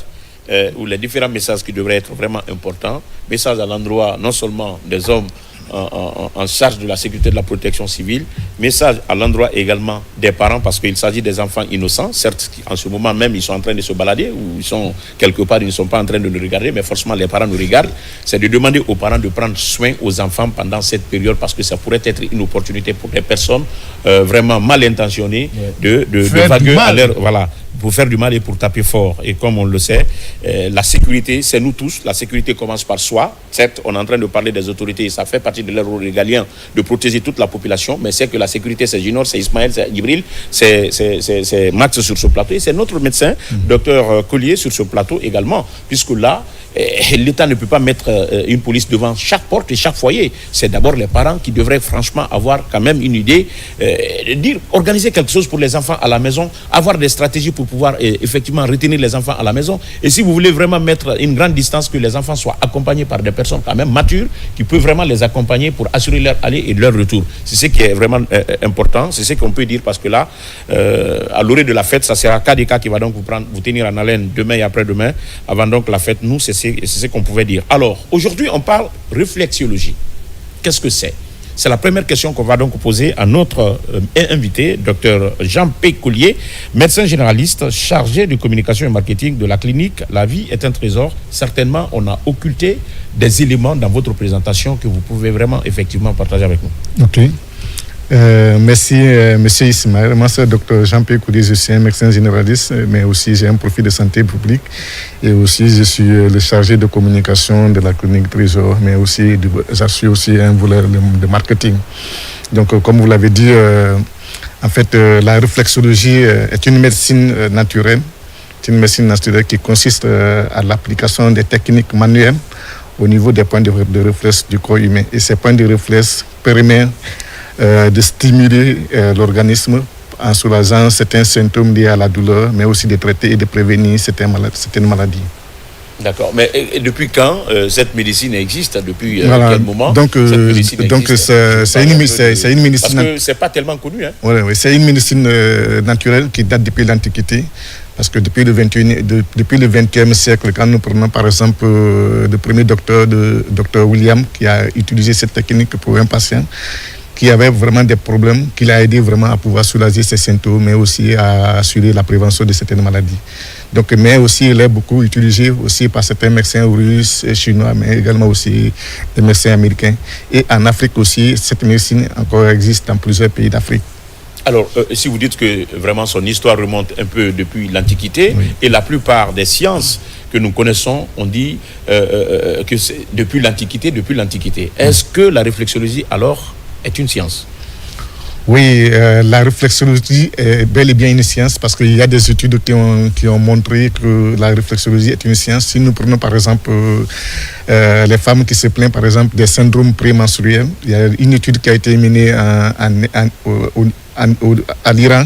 A: ou les différents messages qui devraient être vraiment importants, message à l'endroit non seulement des hommes en charge de la sécurité de la protection civile, message à l'endroit également des parents, parce qu'il s'agit des enfants innocents, certes en ce moment même ils sont en train de se balader ou ils sont quelque part, ils ne sont pas en train de nous regarder, mais forcément les parents nous regardent. C'est de demander aux parents de prendre soin aux enfants pendant cette période, parce que ça pourrait être une opportunité pour des personnes vraiment mal intentionnées de vaguer à leur... Voilà, pour faire du mal et pour taper fort. Et comme on le sait, la sécurité, c'est nous tous. La sécurité commence par soi. Certes, on est en train de parler des autorités, ça fait partie de leur rôle régalien de protéger toute la population, mais c'est que la sécurité, c'est Junior, c'est Ismaël, c'est Djibril, c'est Max sur ce plateau, et c'est notre médecin, docteur Collier, sur ce plateau également, puisque là, l'État ne peut pas mettre une police devant chaque porte et chaque foyer. C'est d'abord les parents qui devraient franchement avoir quand même une idée, dire, organiser quelque chose pour les enfants à la maison, avoir des stratégies pour pouvoir effectivement retenir les enfants à la maison. Et si vous voulez vraiment mettre une grande distance, que les enfants soient accompagnés par des personnes quand même matures, qui peuvent vraiment les accompagner pour assurer leur aller et leur retour. C'est ce qui est vraiment important, c'est ce qu'on peut dire, parce que là, à l'orée de la fête, ça sera KDK qui va donc vous tenir en haleine demain et après-demain, avant donc la fête. Nous, c'est ce qu'on pouvait dire. Alors, aujourd'hui, on parle réflexiologie. Qu'est-ce que c'est? C'est la première question qu'on va donc poser à notre invité, Dr Jean-P. Collier, médecin généraliste chargé de communication et marketing de la clinique La Vie est un trésor. Certainement, on a occulté des éléments dans votre présentation que vous pouvez vraiment effectivement partager avec nous.
D: Ok. Merci, monsieur Ismaël. Moi, c'est Dr Jean-P. Collier. Je suis un médecin généraliste, mais aussi j'ai un profil de santé publique. Et aussi, je suis le chargé de communication de la clinique Trésor, mais aussi, j'assure aussi un volet de marketing. Donc, comme vous l'avez dit, en fait, la réflexologie est une médecine naturelle. C'est une médecine naturelle qui consiste à l'application des techniques manuelles au niveau des points de réflexe du corps humain. Et ces points de réflexe permettent de stimuler l'organisme en soulageant certains symptômes liés à la douleur, mais aussi de traiter et de prévenir certaines maladies.
A: D'accord. Mais et depuis quand cette médecine existe? Depuis quel moment?
D: Donc, c'est une médecine.
A: Parce que c'est pas tellement connu. Hein?
D: Oui, c'est une médecine naturelle qui date depuis l'Antiquité. Parce que depuis le 20e siècle, quand nous prenons par exemple le premier docteur William, qui a utilisé cette technique pour un patient qui avait vraiment des problèmes, qui l'a aidé vraiment à pouvoir soulager ses symptômes, mais aussi à assurer la prévention de certaines maladies. Donc, mais aussi, elle est beaucoup utilisée aussi par certains médecins russes et chinois, mais également aussi des médecins américains. Et en Afrique aussi, cette médecine encore existe dans plusieurs pays d'Afrique.
A: Alors, si vous dites que vraiment son histoire remonte un peu depuis l'Antiquité, oui. Et la plupart des sciences que nous connaissons, on dit que c'est depuis l'Antiquité. Est-ce que la réflexologie, alors, est une science?
D: Oui, la réflexologie est bel et bien une science parce qu'il y a des études qui ont montré que la réflexologie est une science. Si nous prenons par exemple les femmes qui se plaignent par exemple des syndromes prémenstruels, il y a une étude qui a été menée à l'Iran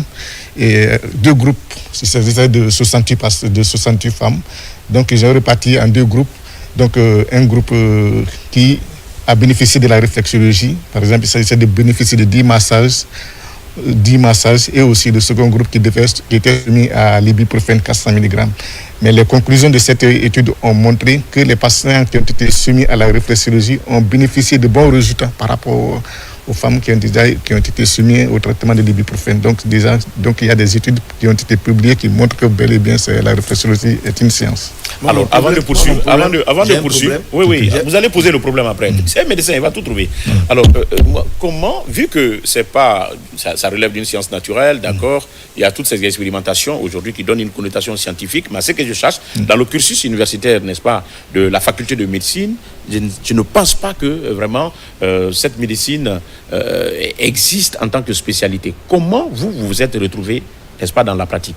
D: et deux groupes, c'est de 68 femmes. Donc ils ont réparti en deux groupes. Donc un groupe qui a bénéficié de la réflexologie. Par exemple, il s'agissait de bénéficier de 10 massages et aussi le second groupe qui était soumis à l'ibuprofène 400 mg. Mais les conclusions de cette étude ont montré que les patients qui ont été soumis à la réflexologie ont bénéficié de bons résultats par rapport aux femmes qui ont été soumises au traitement de l'ibuprofène. Donc il y a des études qui ont été publiées qui montrent que bel et bien la réflexologie est une science.
A: Alors, avant de poursuivre, oui, vous allez poser le problème après. C'est un médecin, il va tout trouver. Alors, comment, vu que c'est pas, ça relève d'une science naturelle, d'accord, il y a toutes ces expérimentations aujourd'hui qui donnent une connotation scientifique, mais ce que je cherche, dans le cursus universitaire, n'est-ce pas, de la faculté de médecine, je ne pense pas que vraiment cette médecine existe en tant que spécialité. Comment vous vous êtes retrouvé, n'est-ce pas, dans la pratique?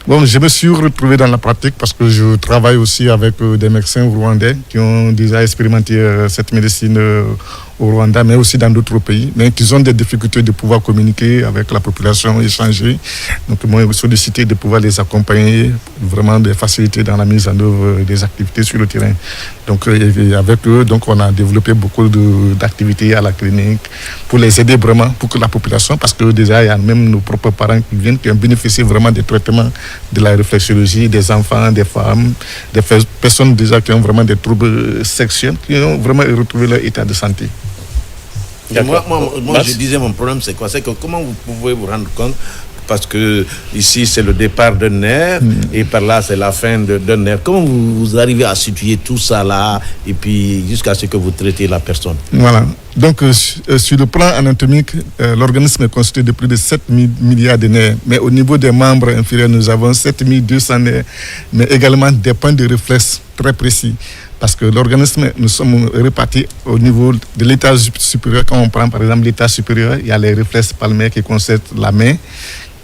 D: Bon, je me suis retrouvé dans la pratique parce que je travaille aussi avec des médecins rwandais qui ont déjà expérimenté cette médecine au Rwanda, mais aussi dans d'autres pays, mais qui ont des difficultés de pouvoir communiquer avec la population, échanger. Donc, moi, j'ai sollicité de pouvoir les accompagner, vraiment de faciliter dans la mise en œuvre des activités sur le terrain. Donc, avec eux, donc, on a développé beaucoup d'activités à la clinique pour les aider vraiment, pour que la population, parce que déjà, il y a même nos propres parents qui viennent, qui ont bénéficié vraiment des traitements de la réflexologie, des enfants, des femmes, des personnes déjà qui ont vraiment des troubles sexuels, qui ont vraiment retrouvé leur état de santé.
C: Moi je disais, mon problème, c'est quoi? C'est que comment vous pouvez vous rendre compte? Parce que ici, c'est le départ d'un nerf et par là, c'est la fin d'un nerf. Comment vous arrivez à situer tout ça là et puis jusqu'à ce que vous traitez la personne?
D: Voilà. Donc, sur le plan anatomique, l'organisme est constitué de plus de 7 milliards de nerfs. Mais au niveau des membres inférieurs, nous avons 7200 nerfs, mais également des points de réflexe très précis. Parce que l'organisme, nous sommes répartis au niveau de l'étage supérieur. Quand on prend par exemple l'étage supérieur, il y a les réflexes palmaires qui concernent la main,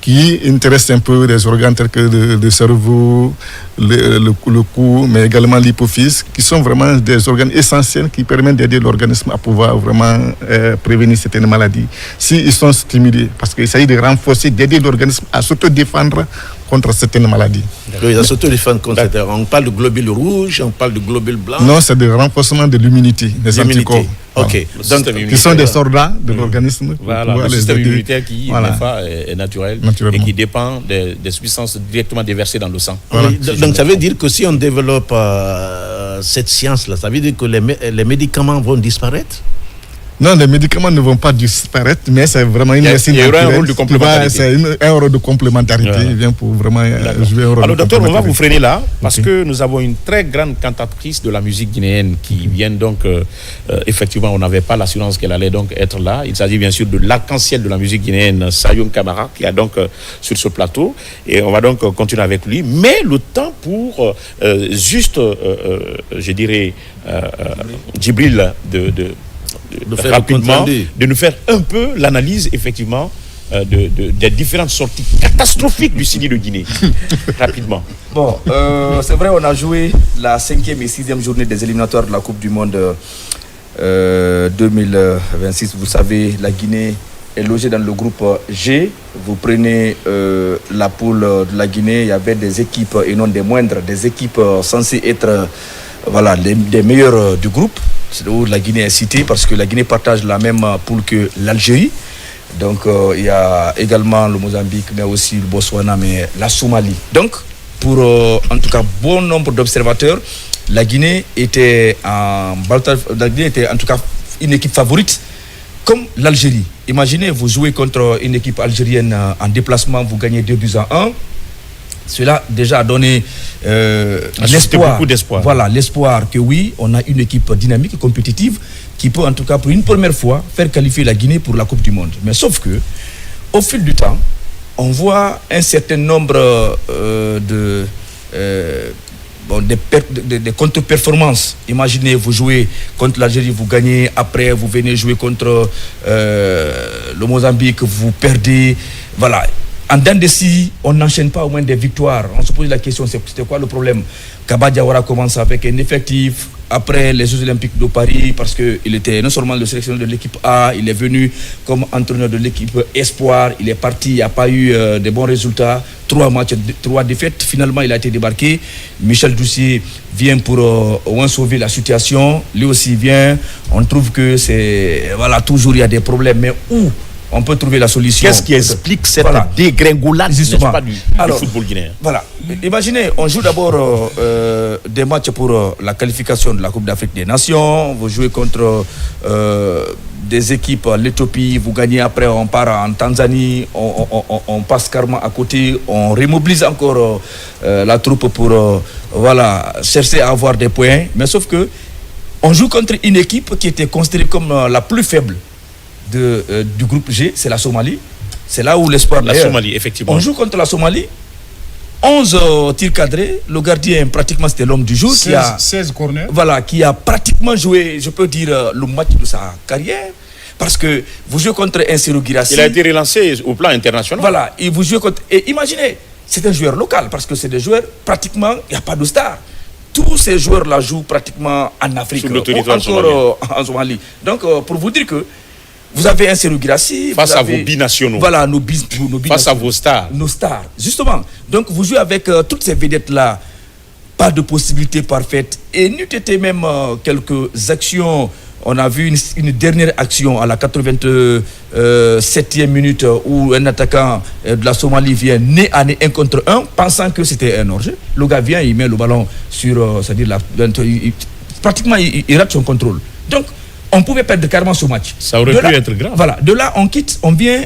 D: qui intéressent un peu les organes tels que le cerveau, le cou, mais également l'hypophyse, qui sont vraiment des organes essentiels qui permettent d'aider l'organisme à pouvoir vraiment prévenir certaines maladies. S'ils sont stimulés, parce qu'il s'agit de renforcer, d'aider l'organisme à s'autodéfendre contre certaines maladies.
C: Oui, à s'autodéfendre contre certaines. On parle de globules rouges, on parle de globules blancs.
D: Non, c'est le renforcement de l'immunité, des anticorps.
C: Ok.
D: Donc, qui sont des soldats de l'organisme.
A: Voilà, le système immunitaire qui est naturel et qui dépend des substances directement déversées dans le sang.
C: Voilà. Donc, ça veut dire que si on développe cette science-là, ça veut dire que les médicaments vont disparaître?
D: Non, les médicaments ne vont pas disparaître, mais c'est vraiment une médecine.
A: Il y aura un rôle de complémentarité.
D: C'est un rôle de complémentarité. Il vient pour vraiment jouer un rôle.
A: Alors, docteur, on va vous freiner là, parce que nous avons une très grande cantatrice de la musique guinéenne qui vient donc, effectivement, on n'avait pas l'assurance qu'elle allait donc être là. Il s'agit bien sûr de l'arc-en-ciel de la musique guinéenne, Sayoum Kamara, qui est donc sur ce plateau. Et on va donc continuer avec lui. Mais le temps pour juste, je dirais, Djibril, rapidement, de nous faire un peu l'analyse, effectivement, des différentes sorties catastrophiques du Sidi de Guinée. Rapidement.
E: Bon, c'est vrai, on a joué la 5e et 6e journée des éliminatoires de la Coupe du Monde 2026. Vous savez, la Guinée est logé dans le groupe G. Vous prenez la poule de la Guinée, il y avait des équipes, et non des moindres, des équipes censées être des meilleures du groupe. C'est où la Guinée est citée, parce que la Guinée partage la même poule que l'Algérie. Donc il y a également le Mozambique, mais aussi le Botswana, mais la Somalie. Donc, pour en tout cas bon nombre d'observateurs, la Guinée était en tout cas une équipe favorite, comme l'Algérie. Imaginez, vous jouez contre une équipe algérienne en déplacement, vous gagnez 2-1. Cela déjà a donné l'espoir.
A: Beaucoup d'espoir.
E: Voilà, l'espoir que oui, on a une équipe dynamique et compétitive qui peut en tout cas pour une première fois faire qualifier la Guinée pour la Coupe du Monde. Mais sauf que, au fil du temps, on voit un certain nombre des contre-performances. Imaginez, vous jouez contre l'Algérie, vous gagnez, après vous venez jouer contre le Mozambique, vous perdez. Voilà. En dents de scie, on n'enchaîne pas au moins des victoires. On se pose la question, c'était quoi le problème? Kaba Diawara commence avec un effectif. Après les Jeux Olympiques de Paris, parce qu'il était non seulement le sélectionneur de l'équipe A, il est venu comme entraîneur de l'équipe Espoir, il est parti, il n'y a pas eu de bons résultats, 3 matchs, 3 défaites, finalement il a été débarqué. Michel Doucier vient pour au moins sauver la situation, lui aussi vient, on trouve que toujours il y a des problèmes, mais où on peut trouver la solution?
A: Qu'est-ce qui explique cette dégringolade du football guinéen? Voilà.
E: Imaginez, on joue d'abord des matchs pour la qualification de la Coupe d'Afrique des Nations. Vous jouez contre des équipes, l'Éthiopie, vous gagnez, après on part en Tanzanie, on passe carrément à côté, on remobilise encore la troupe pour chercher à avoir des points. Mais sauf que on joue contre une équipe qui était considérée comme la plus faible du groupe G, c'est la Somalie. C'est là où l'espoir
A: La Somalie, effectivement.
E: On joue contre la Somalie. 11 tirs cadrés. Le gardien, pratiquement, c'était l'homme du jour.
B: 16 corners.
E: Voilà, qui a pratiquement joué, je peux dire, le match de sa carrière. Parce que vous jouez contre un Serhou Guirassy.
A: Il a été relancé au plan international.
E: Voilà, et vous jouez contre. Et imaginez, c'est un joueur local, parce que c'est des joueurs, pratiquement, il n'y a pas de star. Tous ces joueurs-là jouent pratiquement en Afrique.
A: Sur le territoire
E: en Somalie. Donc, pour vous dire que vous avez un Serhou Guirassy.
A: Face à vos binationaux.
E: Voilà, nos binationaux.
A: Face à vos stars.
E: Nos stars, justement. Donc, vous jouez avec toutes ces vedettes-là. Pas de possibilité parfaite. Et n'eût été même quelques actions. On a vu une dernière action à la 87e minute où un attaquant de la Somalie vient nez à nez 1 contre 1, pensant que c'était un hors-jeu. Le gars vient, il met le ballon sur, c'est-à-dire pratiquement il rate son contrôle. Donc, on pouvait perdre carrément ce match.
A: Ça aurait pu être grave.
E: Voilà, de là, on vient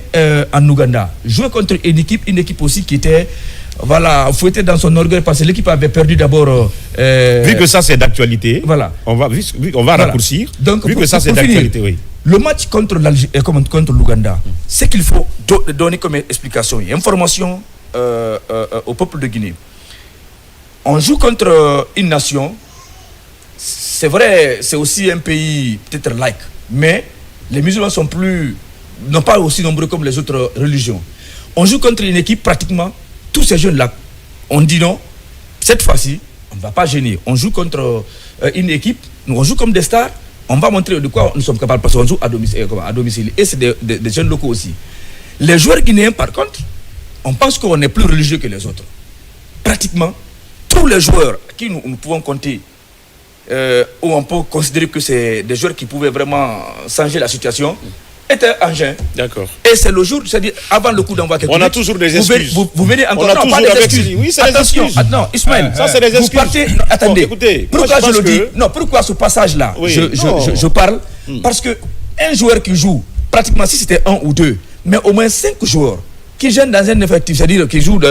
E: en Ouganda, jouer contre une équipe aussi qui était, fouettée dans son orgueil, parce que l'équipe avait perdu d'abord.
A: Vu que ça c'est d'actualité,
E: voilà.
A: on va raccourcir.
E: Donc,
A: vu que ça c'est d'actualité, oui.
E: Le match contre l'Ouganda, c'est qu'il faut donner comme explication et information au peuple de Guinée. On joue contre une nation. C'est vrai, c'est aussi un pays peut-être laïque, mais les musulmans n'ont pas aussi nombreux comme les autres religions. On joue contre une équipe, pratiquement, tous ces jeunes-là, on dit non, cette fois-ci, on ne va pas gêner. On joue contre une équipe, on joue comme des stars, on va montrer de quoi nous sommes capables, parce qu'on joue à domicile. Et c'est des jeunes locaux aussi. Les joueurs guinéens, par contre, on pense qu'on est plus religieux que les autres. Pratiquement, tous les joueurs qui nous pouvons compter, où on peut considérer que c'est des joueurs qui pouvaient vraiment changer la situation, étaient en jeûne.
A: D'accord.
E: Et c'est le jour, c'est-à-dire avant le coup d'envoi.
A: On a toujours des excuses.
E: Vous venez encore,
A: non, pas des excuses. Oui, c'est des excuses.
E: Non, Ismaël,
A: ça c'est des excuses.
E: Vous partez, attendez,
A: bon, écoutez,
E: pourquoi je le dis? Non, pourquoi ce passage-là, oui, je parle, parce que un joueur qui joue, pratiquement si c'était 1 ou 2, mais au moins 5 joueurs, qui gênent dans un effectif, c'est-à-dire qui jouent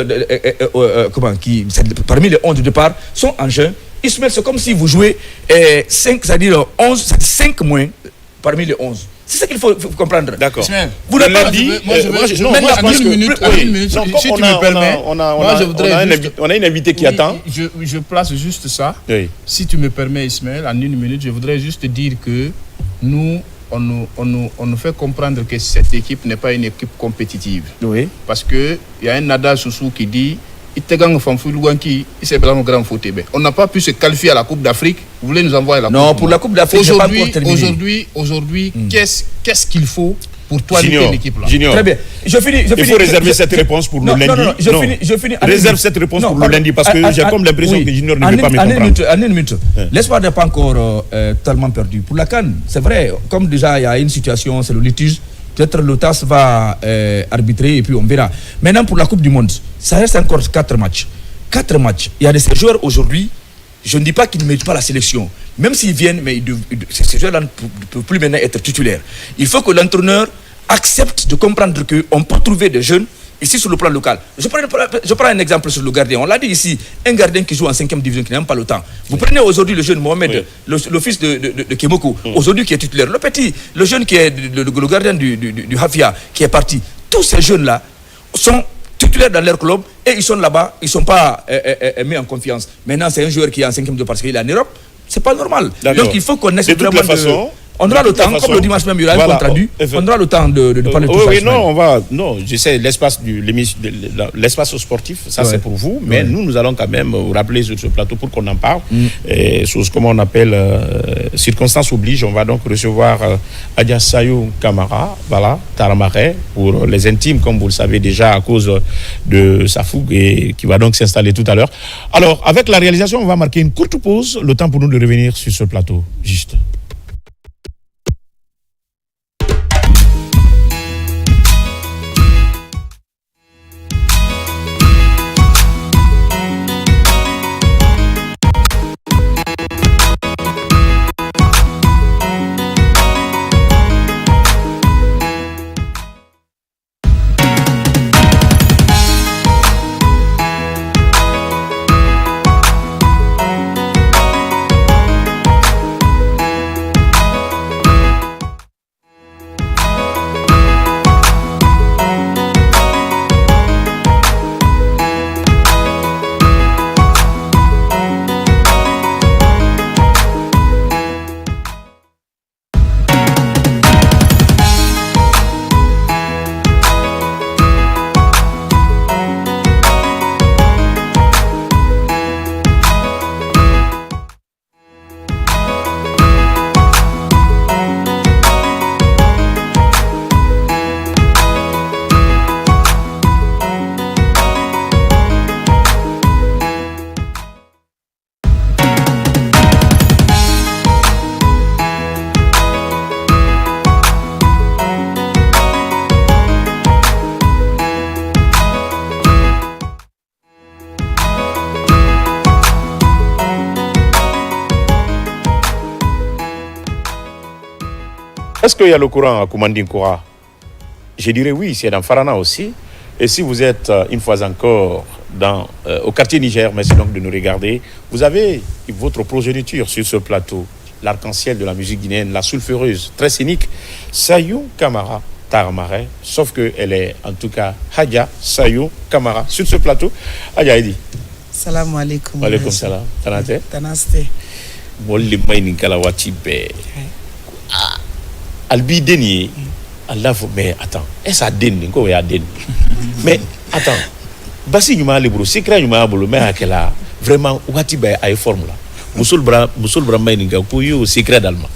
E: parmi les 11 de départ, sont en jeu. Ismaël, c'est comme si vous jouez 5, c'est-à-dire 11, c'est 5 moins parmi les 11. C'est ça qu'il faut comprendre.
A: D'accord.
E: Vous l'avez pas dit.
B: Si tu me permets,
A: on a une invitée qui attend.
B: Je place juste ça.
A: Oui.
B: Si tu me permets, Ismaël, en 1 minute, je voudrais juste dire que nous, on nous fait comprendre que cette équipe n'est pas une équipe compétitive.
E: Oui.
B: Parce qu'il y a un Nada Soussou qui dit on n'a pas pu se qualifier à la Coupe d'Afrique. Vous voulez nous envoyer la Coupe?
E: Non, pour la Coupe d'Afrique,
B: aujourd'hui, qu'est-ce qu'il faut pour toi
A: Junior,
B: l'équipe là.
A: Junior.
E: Très bien. Je finis.
A: Il faut réserver cette réponse pour le lundi.
E: Non, je finis.
A: Réserve cette réponse pour le lundi parce que j'ai comme l'impression que Junior ne veut pas me comprendre.
E: En une minute. L'espoir n'est pas encore tellement perdu. Pour la CAN, c'est vrai, comme déjà il y a une situation, c'est le litige, peut-être le TAS va arbitrer et puis on verra. Maintenant, pour la Coupe du Monde, ça reste encore 4 matchs. 4 matchs. Il y a des joueurs aujourd'hui, je ne dis pas qu'ils ne méritent pas la sélection. Même s'ils viennent, mais ces joueurs-là ne peuvent plus maintenant être titulaires. Il faut que l'entraîneur accepte de comprendre qu'on peut trouver des jeunes ici sur le plan local. Je prends un exemple sur le gardien. On l'a dit ici, un gardien qui joue en 5e division, qui n'a même pas le temps. Vous prenez aujourd'hui le jeune Mohamed, le fils de Kemoko, aujourd'hui qui est titulaire. Le petit, le jeune qui est le gardien du Hafia, qui est parti. Tous ces jeunes-là sont titulaires dans leur club et ils sont là-bas, ils ne sont pas mis en confiance. Maintenant, c'est un joueur qui est en 5e division parce qu'il est en Europe. C'est pas normal. Donc il faut qu'on essaie vraiment de... On aura le temps, comme le dimanche même, il y aura un compte traduit. On aura le temps de parler de tout ça.
A: Oui, non, je sais, l'espace sportif, ça c'est pour vous, mais nous allons quand même vous rappeler sur ce plateau pour qu'on en parle. Chose comme on appelle circonstance oblige, on va donc recevoir Adja Sayou Kamara, voilà, Taramaret, pour les intimes, comme vous le savez déjà, à cause de sa fougue, et qui va donc s'installer tout à l'heure. Alors, avec la réalisation, on va marquer une courte pause, le temps pour nous de revenir sur ce plateau. Juste. Est-ce qu'il y a le courant à Koumandinkoura? Je dirais oui, c'est dans Farana aussi. Et si vous êtes une fois encore au quartier Niger, merci donc de nous regarder, vous avez votre progéniture sur ce plateau, l'arc-en-ciel de la musique guinéenne, la sulfureuse, très scénique, Sayou Kamara Taramaret, sauf qu'elle est en tout cas Hadja Sayou Kamara sur ce plateau. Hadja Edi.
F: Salam alaikum.
A: Wa alaikum salam. Tanate.
F: Tanaste.
A: Molli mayni kala wati be. Albi deni. Allah mais attends, est-ce à deni ko ya deni. Mais attends. Basi nyuma le bro, secret nyuma bolo mais akela vraiment wati be ay forme là. Musul bra mayni ka ko yo secret d'allemand.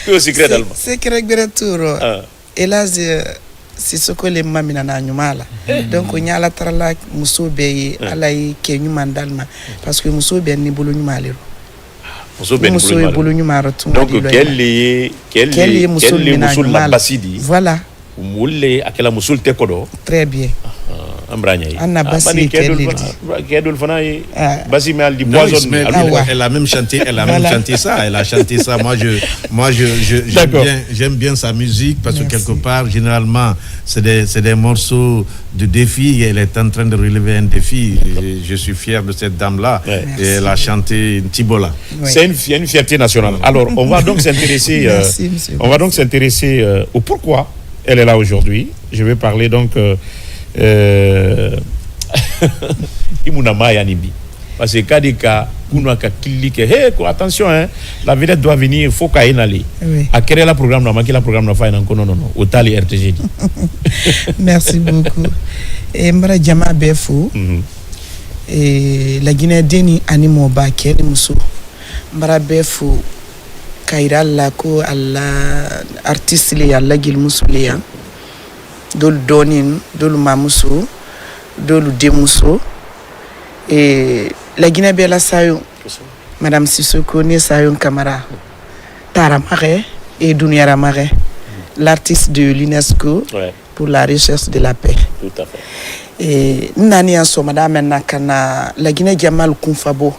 A: Ko secret d'allemand.
F: Secret bereturo. Hélas c'est ce que les mamina na nyuma la. Donc on y a la trala muso be alay ke nyuma d'allemand parce que muso be ni bolo nyuma lero.
A: Donc quel est musul la basidi.
F: Voilà.
A: Moulé akela musul tekodo.
F: Très bien.
A: Anna Basi Basi mais elle dit poison.
C: Elle a même chanté, ça. Elle a chanté ça. Moi j'aime bien sa musique parce que quelque part généralement c'est des morceaux de défi. Elle est en train de relever un défi. Je suis fier de cette dame là. Et elle a chanté Tibola.
A: C'est une fierté nationale. Alors on va donc s'intéresser. Au pourquoi elle est là aujourd'hui. Je vais parler donc. Parce que Kadika attention hein, la vedette doit venir, il faut qu'elle aille. À quel est le programme non au Tali RTG.
F: Merci beaucoup. Et Mbara Jama Befou et la Guinée Deni Animo Baké Moussou Mbara Befou kairalla ko alla artiste le alla gil musuliya dol donin dol mamuso dol demuso et la Guinée bela sayo Madame Sissoko ne Sayon Camara Taramare et Douniara Mare, l'artiste de l'UNESCO pour la recherche de la paix.
A: Tout à fait.
F: Et nani en so madame nakana la Guinée Jamal Kunfabo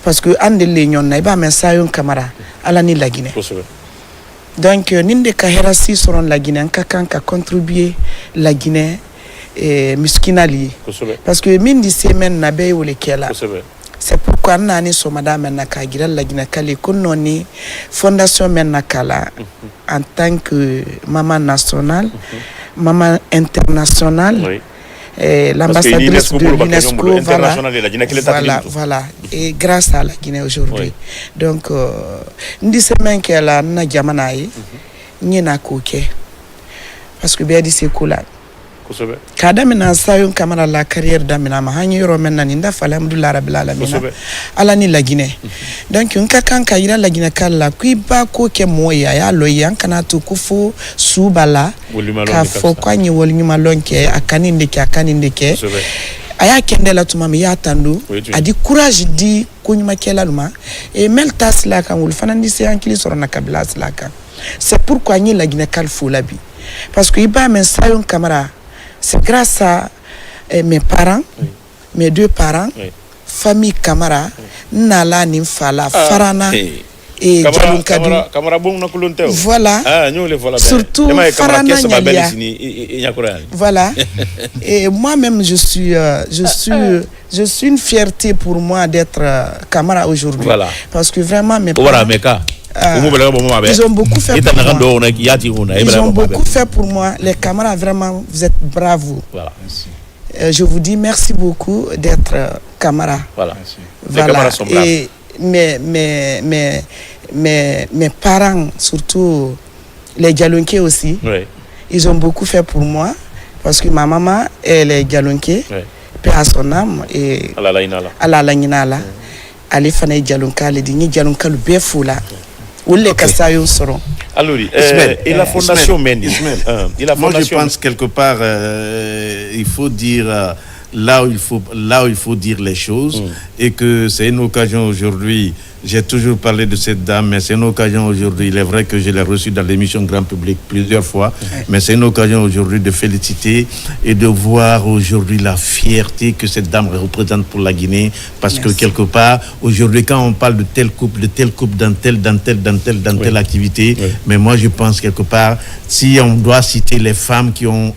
F: parce que ande l'union na iba men Sayon Camara ala ni la Guinée. Donc ninde kahera si soron la Guinée kakan ka contribuer la Guinée et miskinali parce que min di semaine na be wole kela. C'est pourquoi nous avons madame Nakagira la Guinée Kali Kononi Fondation Menakala en tant que maman nationale, maman internationale, l'ambassadrice de l'UNESCO, voilà, et grâce à la Guinée aujourd'hui. Donc, nous disons que la Nadjamanaï, n'y n'a qu'aucun. Parce que bien dit c'est cool. Kada mina Sayon Camara la carrière d'amina ma hanyi yoro menna ninda fala alhamdulillah rabbil alamin ala ni la Guinée donc nka kan ka ira la Guinée kala ku ba ko ke moya ya lo yan kana to kufu subala ka fo kwa nyi wol nyuma lonke akani ndeke aya kendela tuma mi ya tandu adi courage di ko nyuma kela luma et meltas la kan wol fanandi se ankili sorona kabila la kan c'est pourquoi nyi la Guinée kal fo labi parce que iba men Sayon Camara c'est grâce à mes parents, mes deux parents, famille Camara, Nala Nimfala, Farana et Djalunkadu. Voilà. Surtout Farana Nyalia. Voilà. Et moi-même, je suis une fierté pour moi d'être Camara aujourd'hui. Voilà. Parce que vraiment mes parents. Ils ont beaucoup fait pour moi. Ils ont beaucoup fait pour moi. Les camarades, vraiment, vous êtes bravos. Voilà. Je vous dis merci beaucoup d'être camarades. Voilà. Les camarades sont braves. Et mes parents, surtout les Djalunké aussi, ils ont beaucoup fait pour moi. Parce que ma maman, elle est Djalunké, paix à son âme. Et Allah la Ninala. Elle est Djalunka, elle dit Djalunka le béfou là.
A: Alors, et la fondation Mendy.
C: Moi, je pense quelque part, il faut dire là où il faut dire les choses et que c'est une occasion aujourd'hui. J'ai toujours parlé de cette dame, mais c'est une occasion aujourd'hui. Il est vrai que je l'ai reçue dans l'émission Grand Public plusieurs fois, mais c'est une occasion aujourd'hui de féliciter et de voir aujourd'hui la fierté que cette dame représente pour la Guinée. Parce que quelque part, aujourd'hui, quand on parle de telle couple dans telle activité, mais moi je pense quelque part, si on doit citer les femmes qui ont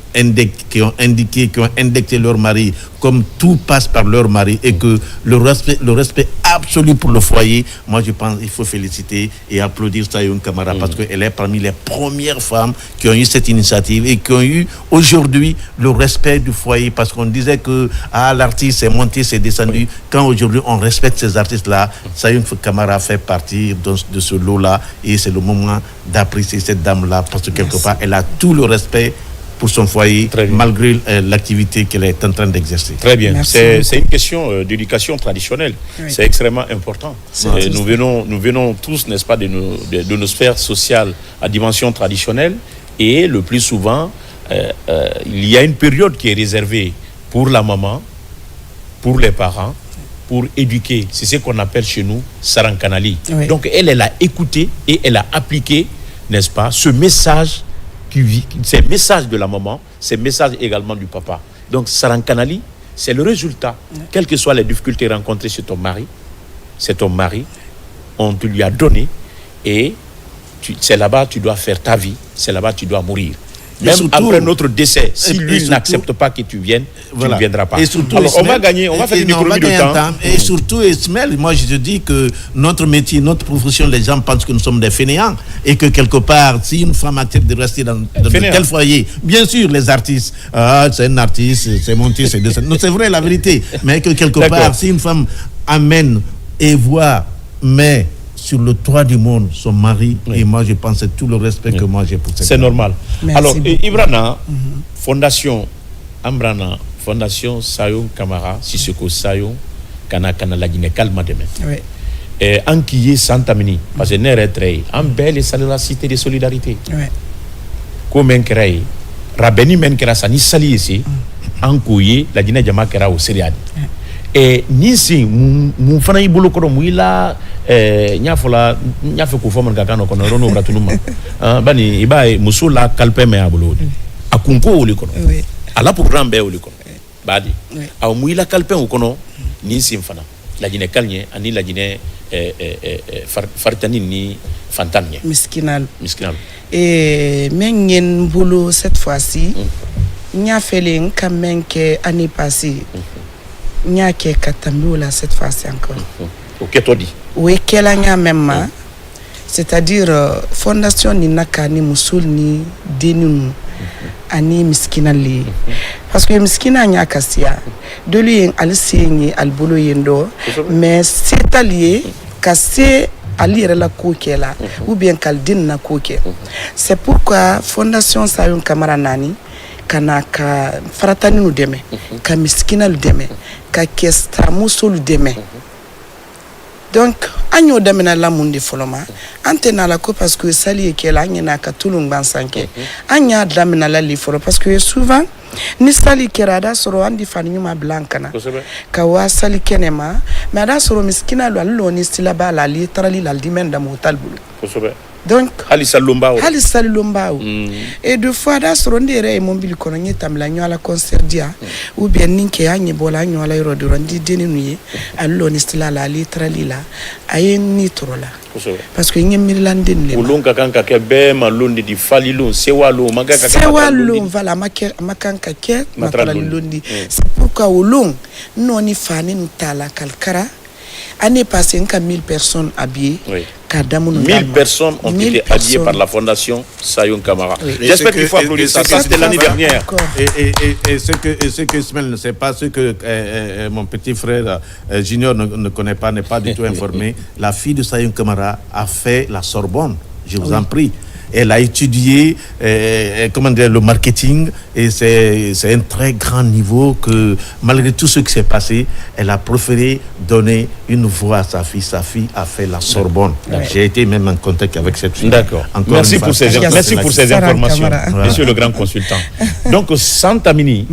C: indexé leur mari, comme tout passe par leur mari et que le respect absolu pour le foyer, moi je pense qu'il faut féliciter et applaudir Sayon Camara parce qu'elle est parmi les premières femmes qui ont eu cette initiative et qui ont eu aujourd'hui le respect du foyer parce qu'on disait que l'artiste est monté, c'est descendu. Quand aujourd'hui on respecte ces artistes-là, Sayon Camara fait partie de ce lot-là et c'est le moment d'apprécier cette dame-là parce que quelque part elle a tout le respect pour son foyer, malgré l'activité qu'elle est en train d'exercer.
A: Très bien. C'est une question d'éducation traditionnelle. Oui. C'est extrêmement important. Nous venons tous, n'est-ce pas, de nos sphères sociales à dimension traditionnelle. Et le plus souvent, il y a une période qui est réservée pour la maman, pour les parents, pour éduquer. C'est ce qu'on appelle chez nous Sarankanali. Oui. Donc elle a écouté et elle a appliqué, n'est-ce pas, ce message ces messages de la maman, ces messages également du papa. Donc Sarankanali, c'est le résultat. Quelles que soient les difficultés rencontrées chez ton mari, on te lui a donné et c'est là-bas que tu dois faire ta vie, c'est là-bas que tu dois mourir. Même surtout, après notre décès, si lui n'accepte pas que tu viennes, tu ne viendras pas.
C: Et surtout,
A: alors, on va faire une économie de temps.
C: Et surtout, Ismaël, moi je te dis que notre métier, notre profession, les gens pensent que nous sommes des fainéants. Et que quelque part, si une femme accepte de rester dans tel foyer, bien sûr, les artistes, c'est un artiste, c'est monté, c'est descendu. Non, c'est vrai, la vérité. Mais que quelque part, si une femme amène et voit, mais sur le toit du monde, son mari, et moi je pense que c'est tout le respect que moi j'ai pour cette
A: c'est normal. Merci. Alors, Ibrana, Fondation Ambrana, Fondation Sayon Camara, Sissoko Sayon, Kana la Guinée, calme demain. an k'i ye san tamini parce que ne yɛrɛ tɛrɛ ye an bɛɛ le salira cité de solidarité ko mɛn kɛra ye rabɛni mɛn kɛra sa ni sali ye se an k'o ye Laginɛ jama kɛra o seereya de nin sen mun fana y'i bolo kɔrɔ mun i la n y'a fɛ k'o fɔ manikakan dɔ kɔnɔ yɔrɔ n'o bara tunu ma bani i b'a ye muso la kalipɛ mɛ a bolo o de a kun ko o de kɔnɔ a la programme bɛɛ o de kɔnɔ badi aw mun i la kalipɛ o kɔnɔ nin sen fana Laginɛ Kaliɲɛ ani Laginɛ faritani ni fantan ɲɛ
F: miskinalu men ye n bolo cette fois-ci n y'a fɛlen n ka mɛn kɛ année passée n y'a kɛ ka tɛmɛ o la cette fois-ci encore
A: o kɛtɔ di
F: o ye kɛla n y'a mɛn ma c'est-à-dire fondation ni naka ni muso ni den ninnu ani miskina le parce que miskina nya kasiya dolu ye ali se ye ali bolo ye ndo mais c'est allié kase ali yɛrɛ la ko kɛ la ou bien kal din na ko kɛ c'est pourquoi fondation Sayun Kamara nani kana ka faratani nu dɛmɛ ka miskina lu dɛmɛ ka kɛsta muso lu dɛmɛ donc an y'o daminɛ la mun de fɔlɔ ma an tɛ na la ko parce que sali ye kɛla an ɲɛna ka tulu gansan kɛ an y'a daminɛ la le fɔlɔ parce que souvent ni sali kɛra a da sɔrɔ an di fani ɲuman bila an kana ka wa sali kɛnɛ ma mais a da sɔrɔ miskina lu ale lɔ ni sila b'a la ale tarali la ale di mɛn damu o t'ale bolo donc
A: hali salonba o et deux fois da sɔrɔ ne yɛrɛ ye mobili kɔnɔ n ye tamila ɲɔgɔn concert diya ou bien nin kɛ an ɲɛ bɔla an ɲɔgɔn yɔrɔ dɔrɔn n di denni nu ye ale lɔ ni sila la ale tarali la a ye ni tɔrɔ la parce que n ye miirila n den de ma olon ka kan ka kɛ bɛɛ ma lon de di falilon sewalon ma kan ka kɛ
F: sewalon voilà a ma kan ka kɛ matarali lon di c'est pourquoi olon nɔni fani nu t'a la kalikara année passée n ka 1000 personnes habillées
A: 1000 personnes ont été habillées par la fondation Sayun Kamara. J'espère qu'il faut applaudir ça. Ça, c'était l'année dernière.
C: Et ce que Ismaël ne sait pas, ce que mon petit frère Junior ne connaît pas, n'est pas du tout informé, la fille de Sayun Kamara a fait la Sorbonne, je vous en prie. Elle a étudié le marketing et c'est un très grand niveau que malgré tout ce qui s'est passé, elle a préféré donner une voix à sa fille. Sa fille a fait la Sorbonne. J'ai été même en contact avec cette fille.
A: D'accord. Merci pour ces informations, monsieur le grand consultant. Donc, Santamini,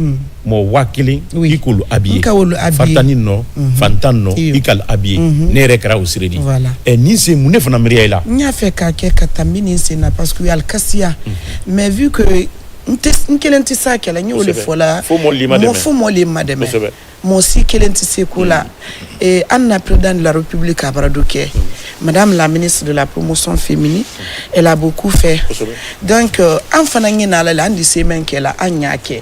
A: mo wakili ikulu habillé fatani no fantano ikal habillé nere kara usiredi et ni se mune fana mriya ila
F: nya fe ka ke katamini se na parce que al kasia mais vu que nkelenti sa kala nyi ole fola
A: fo mo lima deme
F: mo si kelenti se kula et Anna président de la République a bradoké madame la ministre de la promotion féminine elle a beaucoup fait donc enfana ngi na la andi se men kela anyake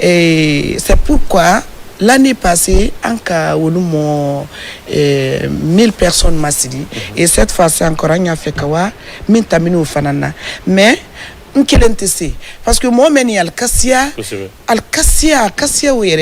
F: et c'est pourquoi l'année passée anka wolumo 1000 personnes masidi et cette fois-ci encore anya fait kawa min taminu fanana mais nkelenti se parce que moi meni al kasia were